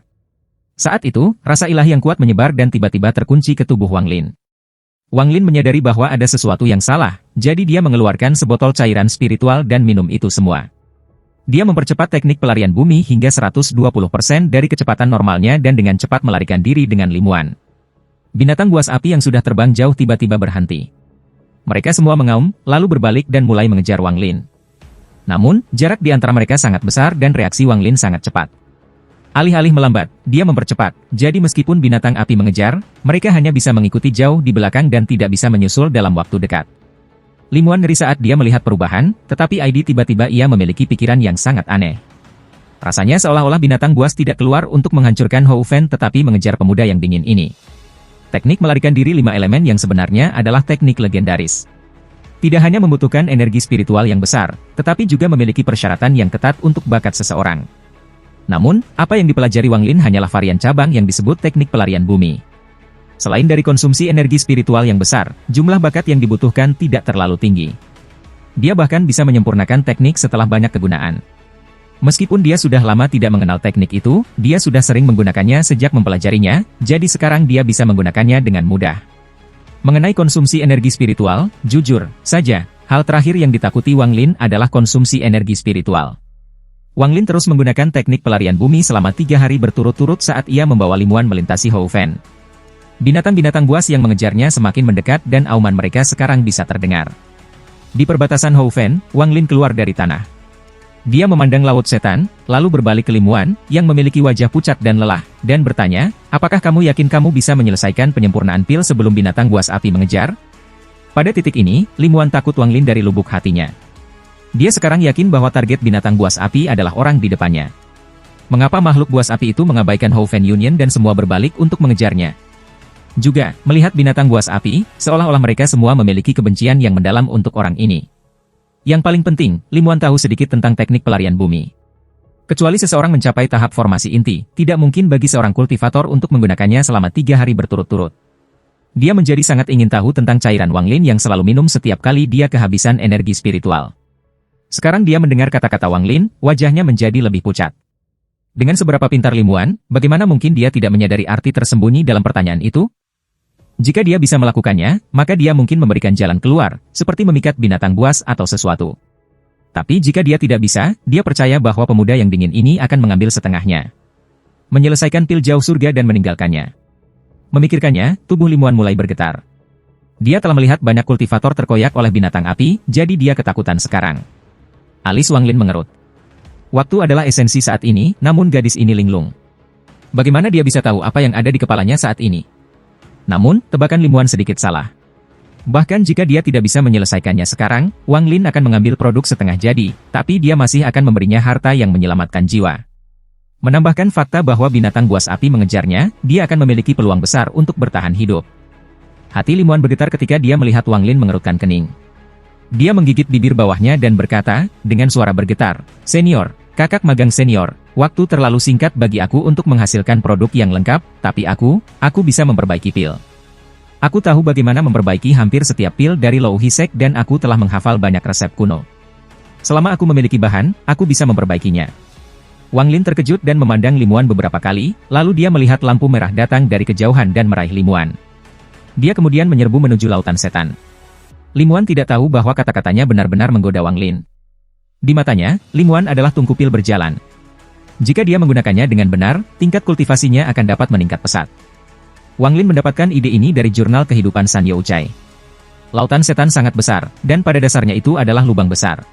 Saat itu, rasa ilahi yang kuat menyebar dan tiba-tiba terkunci ke tubuh Wang Lin. Wang Lin menyadari bahwa ada sesuatu yang salah, jadi dia mengeluarkan sebotol cairan spiritual dan minum itu semua. Dia mempercepat teknik pelarian bumi hingga 120% dari kecepatan normalnya dan dengan cepat melarikan diri dengan Li Muan. Binatang buas api yang sudah terbang jauh tiba-tiba berhenti. Mereka semua mengaum, lalu berbalik dan mulai mengejar Wang Lin. Namun, jarak di antara mereka sangat besar dan reaksi Wang Lin sangat cepat. Alih-alih melambat, dia mempercepat, jadi meskipun binatang api mengejar, mereka hanya bisa mengikuti jauh di belakang dan tidak bisa menyusul dalam waktu dekat. Li Muan ngeri saat dia melihat perubahan, tetapi tiba-tiba ia memiliki pikiran yang sangat aneh. Rasanya seolah-olah binatang buas tidak keluar untuk menghancurkan Houfen tetapi mengejar pemuda yang dingin ini. Teknik melarikan diri 5 elemen yang sebenarnya adalah teknik legendaris. Tidak hanya membutuhkan energi spiritual yang besar, tetapi juga memiliki persyaratan yang ketat untuk bakat seseorang. Namun, apa yang dipelajari Wang Lin hanyalah varian cabang yang disebut teknik pelarian bumi. Selain dari konsumsi energi spiritual yang besar, jumlah bakat yang dibutuhkan tidak terlalu tinggi. Dia bahkan bisa menyempurnakan teknik setelah banyak kegunaan. Meskipun dia sudah lama tidak mengenal teknik itu, dia sudah sering menggunakannya sejak mempelajarinya, jadi sekarang dia bisa menggunakannya dengan mudah. Mengenai konsumsi energi spiritual, jujur saja, hal terakhir yang ditakuti Wang Lin adalah konsumsi energi spiritual. Wang Lin terus menggunakan teknik pelarian bumi selama 3 hari berturut-turut saat ia membawa Li Muan melintasi Houfen. Binatang-binatang buas yang mengejarnya semakin mendekat dan auman mereka sekarang bisa terdengar. Di perbatasan Houfen, Wang Lin keluar dari tanah. Dia memandang Laut Setan, lalu berbalik ke Li Muan, yang memiliki wajah pucat dan lelah, dan bertanya, "Apakah kamu yakin kamu bisa menyelesaikan penyempurnaan pil sebelum binatang buas api mengejar?" Pada titik ini, Li Muan takut Wang Lin dari lubuk hatinya. Dia sekarang yakin bahwa target binatang buas api adalah orang di depannya. Mengapa makhluk buas api itu mengabaikan Houfen Union dan semua berbalik untuk mengejarnya? Juga, melihat binatang buas api, seolah-olah mereka semua memiliki kebencian yang mendalam untuk orang ini. Yang paling penting, Li Muan tahu sedikit tentang teknik pelarian bumi. Kecuali seseorang mencapai tahap formasi inti, tidak mungkin bagi seorang kultivator untuk menggunakannya selama 3 hari berturut-turut. Dia menjadi sangat ingin tahu tentang cairan Wang Lin yang selalu minum setiap kali dia kehabisan energi spiritual. Sekarang dia mendengar kata-kata Wang Lin, wajahnya menjadi lebih pucat. Dengan seberapa pintar Li Muan, bagaimana mungkin dia tidak menyadari arti tersembunyi dalam pertanyaan itu? Jika dia bisa melakukannya, maka dia mungkin memberikan jalan keluar, seperti memikat binatang buas atau sesuatu. Tapi jika dia tidak bisa, dia percaya bahwa pemuda yang dingin ini akan mengambil setengahnya. Menyelesaikan pil jauh surga dan meninggalkannya. Memikirkannya, tubuh Li Muan mulai bergetar. Dia telah melihat banyak kultivator terkoyak oleh binatang api, jadi dia ketakutan sekarang. Alis Wang Lin mengerut. Waktu adalah esensi saat ini, namun gadis ini linglung. Bagaimana dia bisa tahu apa yang ada di kepalanya saat ini? Namun, tebakan Li Muan sedikit salah. Bahkan jika dia tidak bisa menyelesaikannya sekarang, Wang Lin akan mengambil produk setengah jadi, tapi dia masih akan memberinya harta yang menyelamatkan jiwa. Menambahkan fakta bahwa binatang buas api mengejarnya, dia akan memiliki peluang besar untuk bertahan hidup. Hati Li Muan bergetar ketika dia melihat Wang Lin mengerutkan kening. Dia menggigit bibir bawahnya dan berkata, dengan suara bergetar, "Senior, kakak magang senior, waktu terlalu singkat bagi aku untuk menghasilkan produk yang lengkap, tapi aku bisa memperbaiki pil. Aku tahu bagaimana memperbaiki hampir setiap pil dari Louhisek dan aku telah menghafal banyak resep kuno. Selama aku memiliki bahan, aku bisa memperbaikinya." Wang Lin terkejut dan memandang Li Muan beberapa kali, lalu dia melihat lampu merah datang dari kejauhan dan meraih Li Muan. Dia kemudian menyerbu menuju lautan setan. Li Muan tidak tahu bahwa kata-katanya benar-benar menggoda Wang Lin. Di matanya, Li Muan adalah tungku pil berjalan. Jika dia menggunakannya dengan benar, tingkat kultivasinya akan dapat meningkat pesat. Wang Lin mendapatkan ide ini dari jurnal kehidupan San Youcai. Lautan setan sangat besar, dan pada dasarnya itu adalah lubang besar.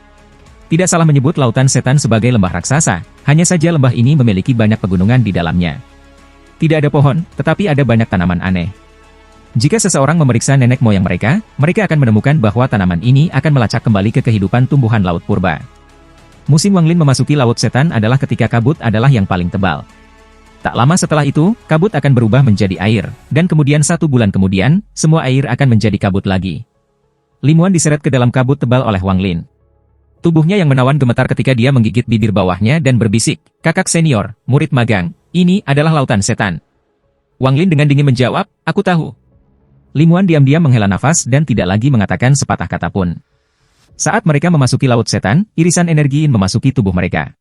Tidak salah menyebut lautan setan sebagai lembah raksasa, hanya saja lembah ini memiliki banyak pegunungan di dalamnya. Tidak ada pohon, tetapi ada banyak tanaman aneh. Jika seseorang memeriksa nenek moyang mereka akan menemukan bahwa tanaman ini akan melacak kembali ke kehidupan tumbuhan laut purba. Musim Wang Lin memasuki laut setan adalah ketika kabut adalah yang paling tebal. Tak lama setelah itu, kabut akan berubah menjadi air, dan kemudian 1 bulan kemudian, semua air akan menjadi kabut lagi. Li Muan diseret ke dalam kabut tebal oleh Wang Lin. Tubuhnya yang menawan gemetar ketika dia menggigit bibir bawahnya dan berbisik, "Kakak senior, murid magang, ini adalah lautan setan." Wang Lin dengan dingin menjawab, "Aku tahu." Li Muan diam-diam menghela nafas dan tidak lagi mengatakan sepatah kata pun. Saat mereka memasuki laut setan, irisan energi Yin memasuki tubuh mereka.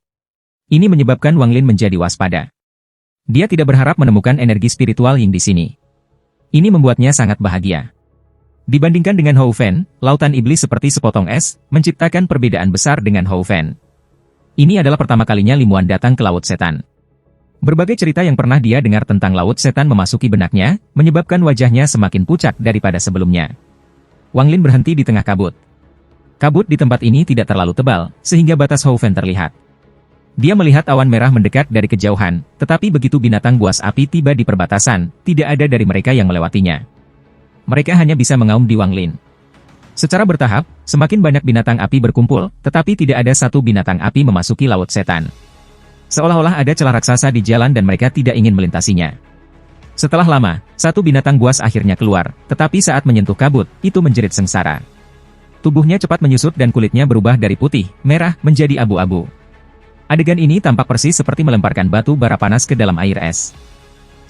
Ini menyebabkan Wang Lin menjadi waspada. Dia tidak berharap menemukan energi spiritual Yin di sini. Ini membuatnya sangat bahagia. Dibandingkan dengan Hou Fen, lautan iblis seperti sepotong es, menciptakan perbedaan besar dengan Hou Fen. Ini adalah pertama kalinya Li Muan datang ke laut setan. Berbagai cerita yang pernah dia dengar tentang laut setan memasuki benaknya, menyebabkan wajahnya semakin pucat daripada sebelumnya. Wang Lin berhenti di tengah kabut. Kabut di tempat ini tidak terlalu tebal, sehingga batas Hou Fen terlihat. Dia melihat awan merah mendekat dari kejauhan, tetapi begitu binatang buas api tiba di perbatasan, tidak ada dari mereka yang melewatinya. Mereka hanya bisa mengaum di Wang Lin. Secara bertahap, semakin banyak binatang api berkumpul, tetapi tidak ada satu binatang api memasuki laut setan. Seolah-olah ada celah raksasa di jalan dan mereka tidak ingin melintasinya. Setelah lama, satu binatang buas akhirnya keluar, tetapi saat menyentuh kabut, itu menjerit sengsara. Tubuhnya cepat menyusut dan kulitnya berubah dari putih, merah, menjadi abu-abu. Adegan ini tampak persis seperti melemparkan batu bara panas ke dalam air es.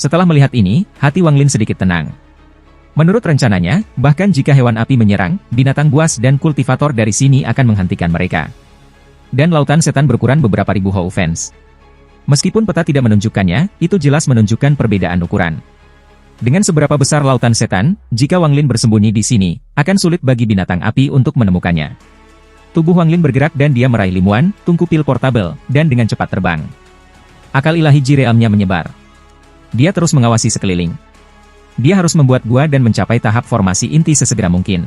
Setelah melihat ini, hati Wang Lin sedikit tenang. Menurut rencananya, bahkan jika hewan api menyerang, binatang buas dan kultivator dari sini akan menghentikan mereka. Dan lautan setan berukuran beberapa ribu Hou Fens. Meskipun peta tidak menunjukkannya, itu jelas menunjukkan perbedaan ukuran. Dengan seberapa besar lautan setan, jika Wang Lin bersembunyi di sini, akan sulit bagi binatang api untuk menemukannya. Tubuh Wang Lin bergerak dan dia meraih Li Muan, tungku pil portabel, dan dengan cepat terbang. Akal ilahi Jireamnya menyebar. Dia terus mengawasi sekeliling. Dia harus membuat gua dan mencapai tahap formasi inti sesegera mungkin.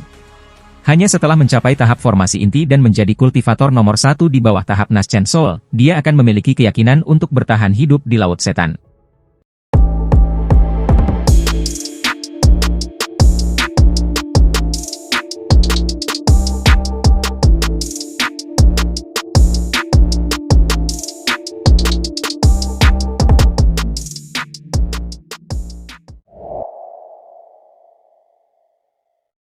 Hanya setelah mencapai tahap formasi inti dan menjadi kultivator nomor 1 di bawah tahap Naschen Soul, dia akan memiliki keyakinan untuk bertahan hidup di laut setan.